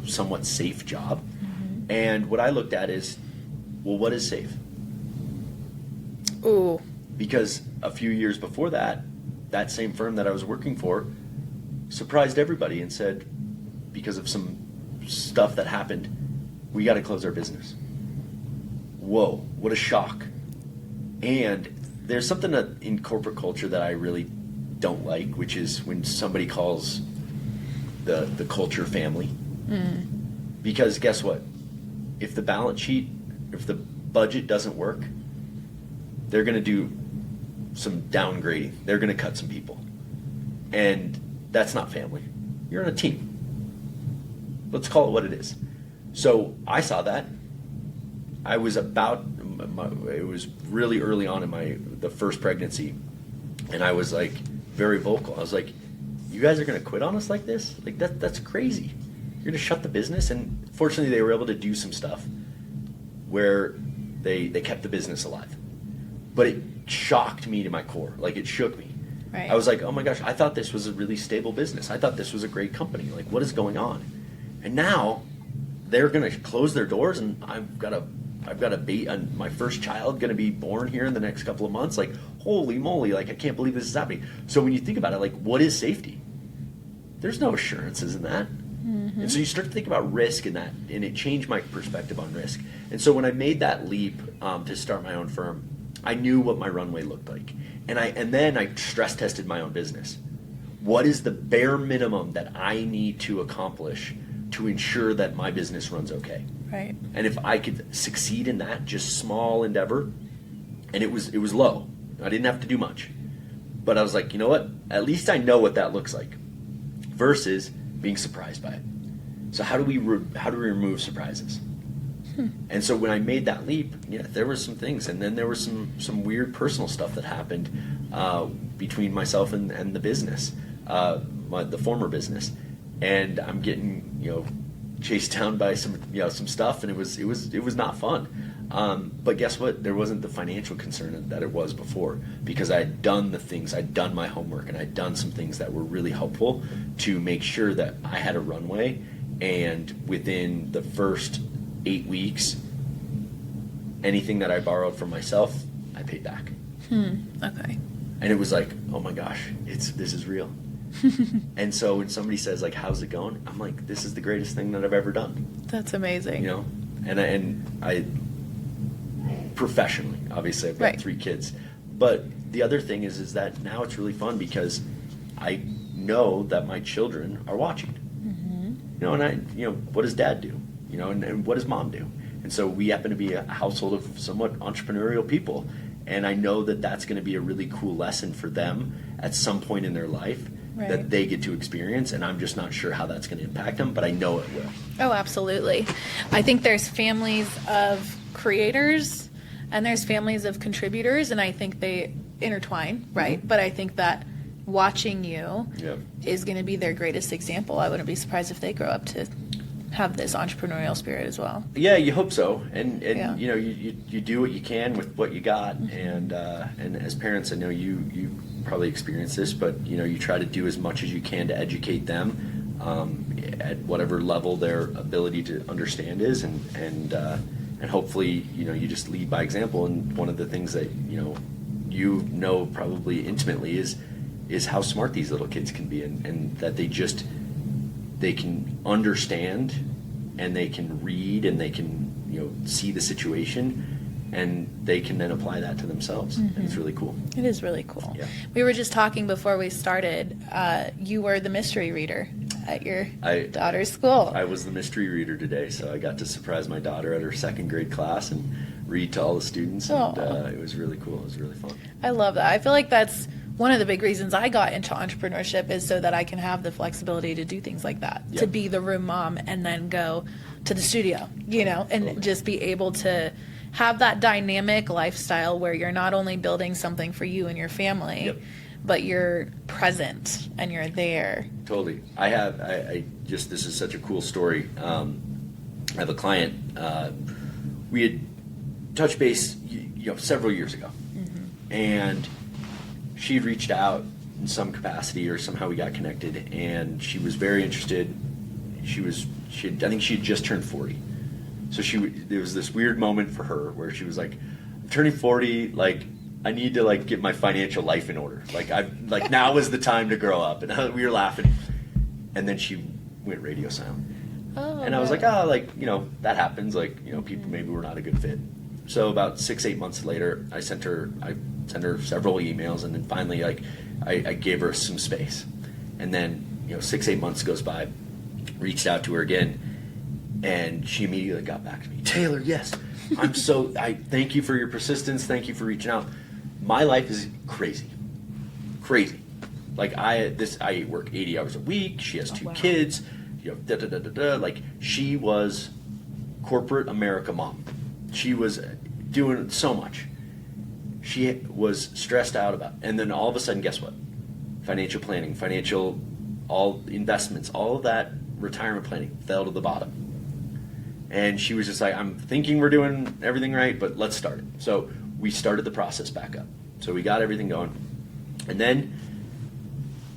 somewhat safe job. And what I looked at is, well, what is safe? Ooh. Because a few years before that same firm that I was working for surprised everybody and said, because of some stuff that happened, we got to close our business. Whoa, what a shock. And there's something in corporate culture that I really don't like, which is when somebody calls the culture family. Because guess what? If the balance sheet, if the budget doesn't work, they're going to do some downgrading. They're going to cut some people. And that's not family. You're on a team. Let's call it what it is. So I saw that. I was it was really early on in the first pregnancy, and I was like very vocal. I was like, you guys are going to quit on us like this? Like that's crazy. You're going to shut the business? And fortunately they were able to do some stuff where they kept the business alive. But it shocked me to my core. Like, it shook me. Right. I was like, oh my gosh, I thought this was a really stable business. I thought this was a great company. Like, what is going on? And now they're going to close their doors, and I've got to I've got my first child going to be born here in the next couple of months. Like, holy moly, like I can't believe this is happening. So when you think about it, like, what is safety? There's no assurances in that. And so you start to think about risk in that, and it changed my perspective on risk. And so when I made that leap to start my own firm, I knew what my runway looked like. And then I stress tested my own business. What is the bare minimum that I need to accomplish to ensure that my business runs okay? Right. And if I could succeed in that just small endeavor, and it was low. I didn't have to do much. But I was like, you know what? At least I know what that looks like versus being surprised by it. So how do we remove surprises? And so when I made that leap, yeah, there were some things, and then there was some weird personal stuff that happened between myself and the business, the former business, and I'm getting chased down by some stuff, and it was not fun. But guess what? There wasn't the financial concern that it was before, because I had done the things, I'd done my homework, and I'd done some things that were really helpful to make sure that I had a runway. And within the first 8 weeks, anything that I borrowed from myself, I paid back. Okay. And it was like, oh my gosh, this is real. And so when somebody says like, how's it going? I'm like, this is the greatest thing that I've ever done. That's amazing. And I professionally, obviously I've got 3 kids, but the other thing is that now it's really fun because I know that my children are watching. And what does dad do? And what does mom do? And so we happen to be a household of somewhat entrepreneurial people. And I know that that's going to be a really cool lesson for them at some point in their life that they get to experience. And I'm just not sure how that's going to impact them, but I know it will. Oh, absolutely. I think there's families of creators and there's families of contributors, and I think they intertwine, right? But I think that watching you is going to be their greatest example. I wouldn't be surprised if they grow up to have this entrepreneurial spirit as well. Yeah, you hope so. And you do what you can with what you got. And as parents, I know you probably experience this, but you try to do as much as you can to educate them at whatever level their ability to understand is, and hopefully you just lead by example. And one of the things that probably intimately is how smart these little kids can be, and that they can understand, and they can read, and they can see the situation, and they can then apply that to themselves. And it's really cool. It is really cool. Yeah. We were just talking before we started. You were the mystery reader at your daughter's school. I was the mystery reader today, so I got to surprise my daughter at her 2nd grade class and read to all the students, and it was really cool. It was really fun. I love that. I feel like that's one of the big reasons I got into entrepreneurship, is so that I can have the flexibility to do things like that, to be the room mom and then go to the studio, and just be able to have that dynamic lifestyle where you're not only building something for you and your family, but you're present and you're there. Totally. This is such a cool story. I have a client, we had touched base, several years ago, and she had reached out in some capacity, or somehow we got connected, and she was very interested. I think she had just turned 40. So there was this weird moment for her where she was like, I'm turning 40, like I need to like get my financial life in order. Like now is the time to grow up. And we were laughing. And then she went radio silent. And I was like, that happens. People maybe were not a good fit. So about 6-8 months later, I sent her several emails, and then finally, I gave her some space. And then, 6-8 months goes by, reached out to her again, and she immediately got back to me. Taylor, yes, I thank you for your persistence. Thank you for reaching out. My life is crazy. Like I work 80 hours a week. She has 2 kids. Like she was corporate America mom. She was doing so much. She was stressed out about, and then all of a sudden, guess what? Financial planning, all investments, all of that retirement planning fell to the bottom. And she was just like, I'm thinking we're doing everything right, but let's start it. So we started the process back up. So we got everything going. And then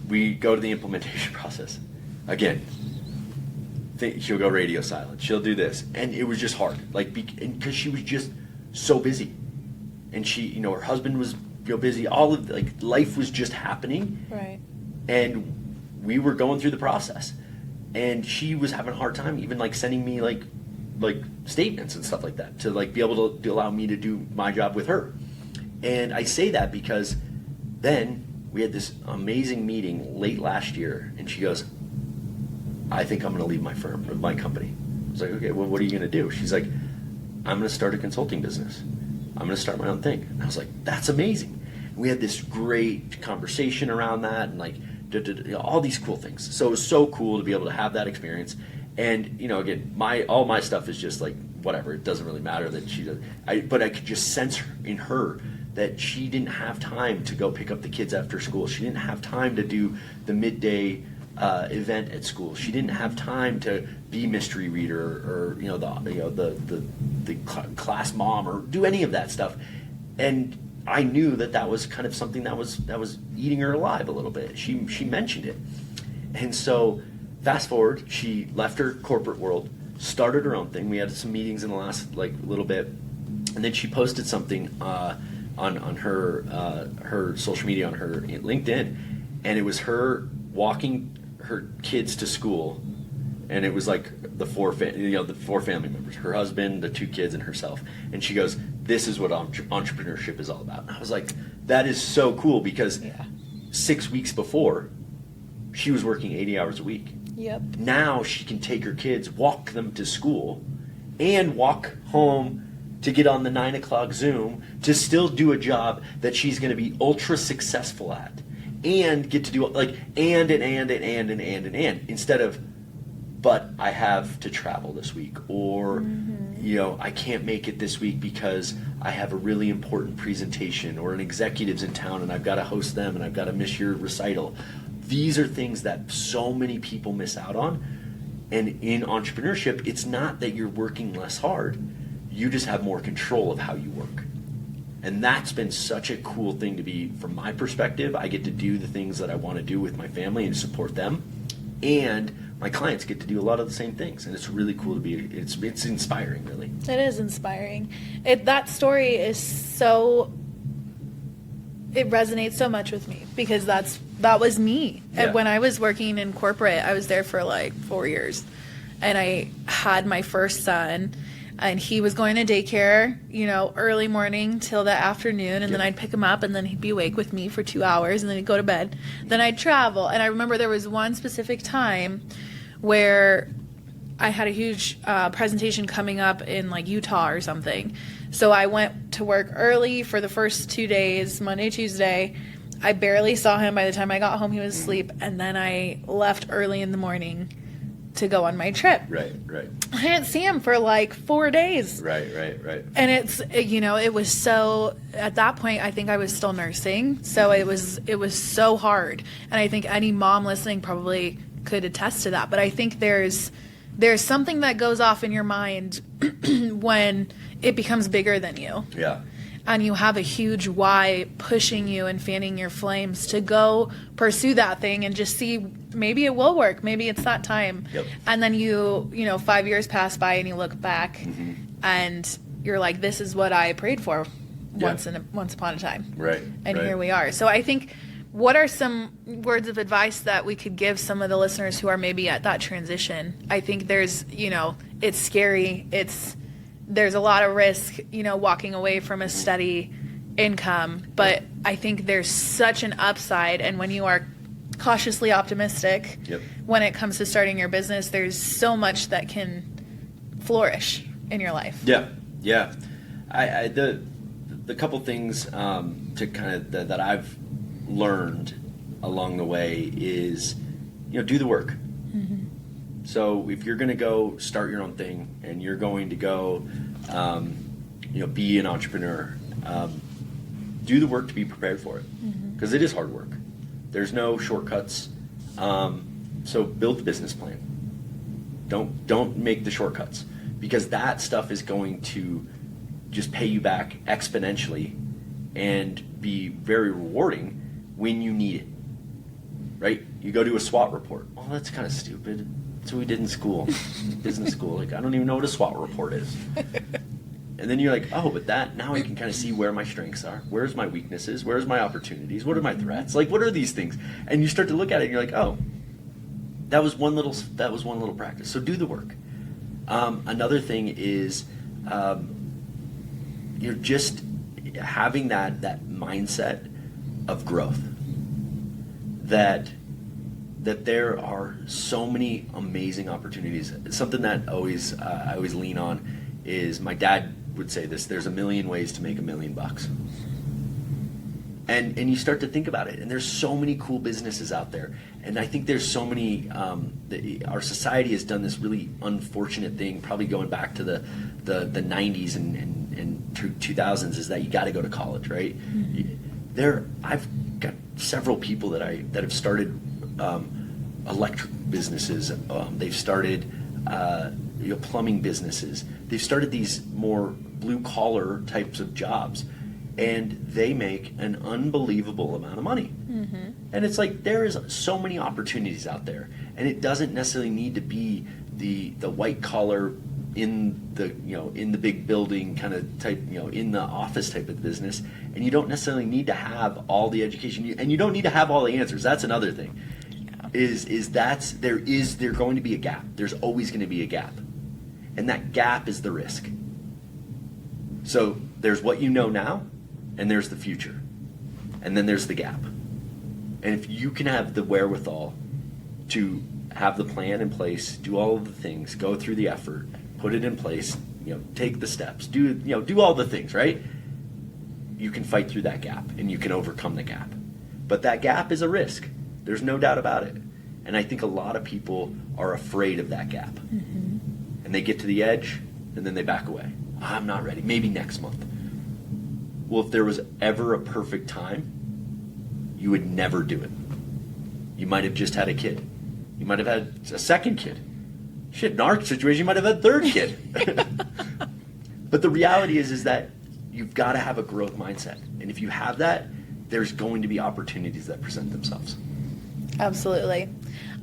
we go to the implementation process. Again, she'll go radio silent. She'll do this, and it was just hard, like because she was just so busy, and she, her husband was busy. All of life was just happening, right? And we were going through the process, and she was having a hard time even sending me like statements and stuff like that to be able to allow me to do my job with her. And I say that because then we had this amazing meeting late last year, and she goes, I think I'm going to leave my firm, or my company. I was like, okay, well, what are you going to do? She's like, I'm going to start a consulting business. I'm going to start my own thing. And I was like, that's amazing. And we had this great conversation around that, and all these cool things. So it was so cool to be able to have that experience. And again, all my stuff is just whatever. It doesn't really matter that she does. But I could just sense in her that she didn't have time to go pick up the kids after school. She didn't have time to do the midday event at school. She didn't have time to be mystery reader or the class mom or do any of that stuff. And I knew that was kind of something that was eating her alive a little bit. She mentioned it, and so fast forward, she left her corporate world, started her own thing. We had some meetings in the last little bit, and then she posted something on her social media, on her LinkedIn, and it was her walking her kids to school, and it was the four family members, her husband, the 2 kids, and herself. And she goes, this is what entrepreneurship is all about. And I was like, that is so cool, because 6 weeks before, she was working 80 hours a week. Yep. Now she can take her kids, walk them to school, and walk home to get on the 9 o'clock Zoom to still do a job that she's going to be ultra successful at, and get to do and instead of, but I have to travel this week, or I can't make it this week because I have a really important presentation, or an executive's in town and I've got to host them and I've got to miss your recital. These are things that so many people miss out on. And in entrepreneurship, it's not that you're working less hard. You just have more control of how you work. And that's been such a cool thing to be, from my perspective. I get to do the things that I want to do with my family and support them. And my clients get to do a lot of the same things. And it's really cool to be, it's inspiring, really. It is inspiring. That story is it resonates so much with me, because that was me. Yeah. And when I was working in corporate, I was there for 4 years, and I had my first son, and he was going to daycare, early morning till the afternoon, and then I'd pick him up, and then he'd be awake with me for 2 hours, and then he'd go to bed. Then I'd travel. And I remember there was one specific time where I had a huge presentation coming up in Utah or something. So I went to work early for the first 2 days, Monday, Tuesday. I barely saw him. By the time I got home, he was asleep. And then I left early in the morning to go on my trip. Right. I didn't see him for 4 days. Right. And it was so, at that point, I think I was still nursing. So it was so hard. And I think any mom listening probably could attest to that. But I think there's something that goes off in your mind when it becomes bigger than you. Yeah. And you have a huge why pushing you and fanning your flames to go pursue that thing and just see, maybe it will work. Maybe it's that time. Yep. And then 5 years pass by and you look back and you're like, this is what I prayed for once upon a time. Right. And here we are. So I think, what are some words of advice that we could give some of the listeners who are maybe at that transition? I think there's, it's scary. There's a lot of risk, walking away from a steady income, but I think there's such an upside. And when you are cautiously optimistic, when it comes to starting your business, there's so much that can flourish in your life. Yeah. The couple things to kind of that I've learned along the way is, do the work. So if you're going to go start your own thing and you're going to go, be an entrepreneur, do the work to be prepared for it, because it is hard work. There's no shortcuts. So build the business plan. Don't make the shortcuts, because that stuff is going to just pay you back exponentially and be very rewarding when you need it. Right? You go do a SWOT report. Well, that's kind of stupid. That's what we did in school, business school. Like, I don't even know what a SWOT report is. And then you're like, oh, but now I can kind of see where my strengths are. Where's my weaknesses? Where's my opportunities? What are my threats? Like, what are these things? And you start to look at it and you're like, oh, that was one little practice. So do the work. Another thing is you're just having that mindset of growth. That there are so many amazing opportunities. Something that I always lean on is, my dad would say this: there's a million ways to make $1 million. And you start to think about it, and there's so many cool businesses out there. And I think there's so many, our society has done this really unfortunate thing, probably going back to the 90s and 2000s, is that you got to go to college, right? Mm-hmm. I've got several people that have started electric businesses. They've started plumbing businesses. They've started these more blue collar types of jobs, and they make an unbelievable amount of money. Mm-hmm. And it's like, there is so many opportunities out there, and it doesn't necessarily need to be the white collar in the big building kind of type, in the office type of business. And you don't necessarily need to have all the education, and you don't need to have all the answers. That's another thing. There's going to be a gap. There's always going to be a gap, and that gap is the risk. So there's what you know now, and there's the future, and then there's the gap. And if you can have the wherewithal to have the plan in place, do all of the things, go through the effort, put it in place, take the steps, do all the things, right? You can fight through that gap, and you can overcome the gap. But that gap is a risk. There's no doubt about it. And I think a lot of people are afraid of that gap. Mm-hmm. And they get to the edge, and then they back away. I'm not ready. Maybe next month. Well, if there was ever a perfect time, you would never do it. You might have just had a kid. You might have had a second kid. Shit, in our situation, you might have had a third kid. But the reality is that you've got to have a growth mindset. And if you have that, there's going to be opportunities that present themselves. Absolutely.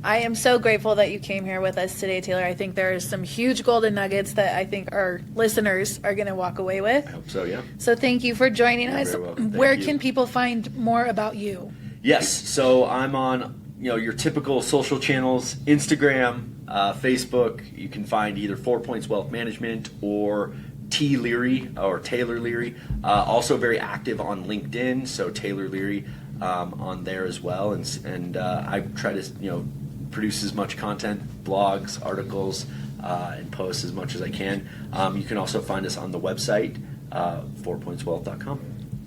I am so grateful that you came here with us today, Taylor. I think there's some huge golden nuggets that I think our listeners are going to walk away with. I hope so, yeah. So thank you for joining us. Very welcome. Where can people find more about you? Yes, so I'm on your typical social channels, Instagram, Facebook. You can find either 4 Points Wealth Management or T. Leary or Taylor Leary. Also very active on LinkedIn, so Taylor Leary on there as well. And I try to produce as much content, blogs, articles, and posts as much as I can. You can also find us on the website, 4pointswealth.com.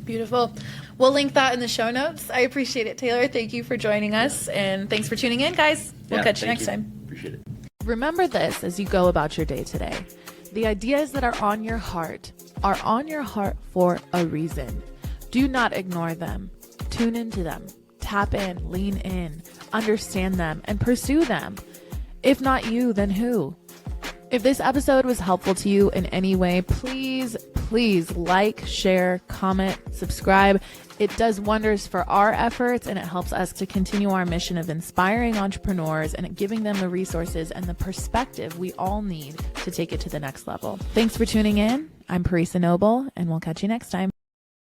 Beautiful. We'll link that in the show notes. I appreciate it, Taylor. Thank you for joining us, and thanks for tuning in, guys. We'll catch you next time. Appreciate it. Remember this as you go about your day today. The ideas that are on your heart for a reason. Do not ignore them. Tune into them. Tap in, lean in, understand them, and pursue them. If not you, then who? If this episode was helpful to you in any way, please like, share, comment, subscribe. It does wonders for our efforts, and it helps us to continue our mission of inspiring entrepreneurs and giving them the resources and the perspective we all need to take it to the next level. Thanks for tuning in. I'm Paresa Noble, and we'll catch you next time.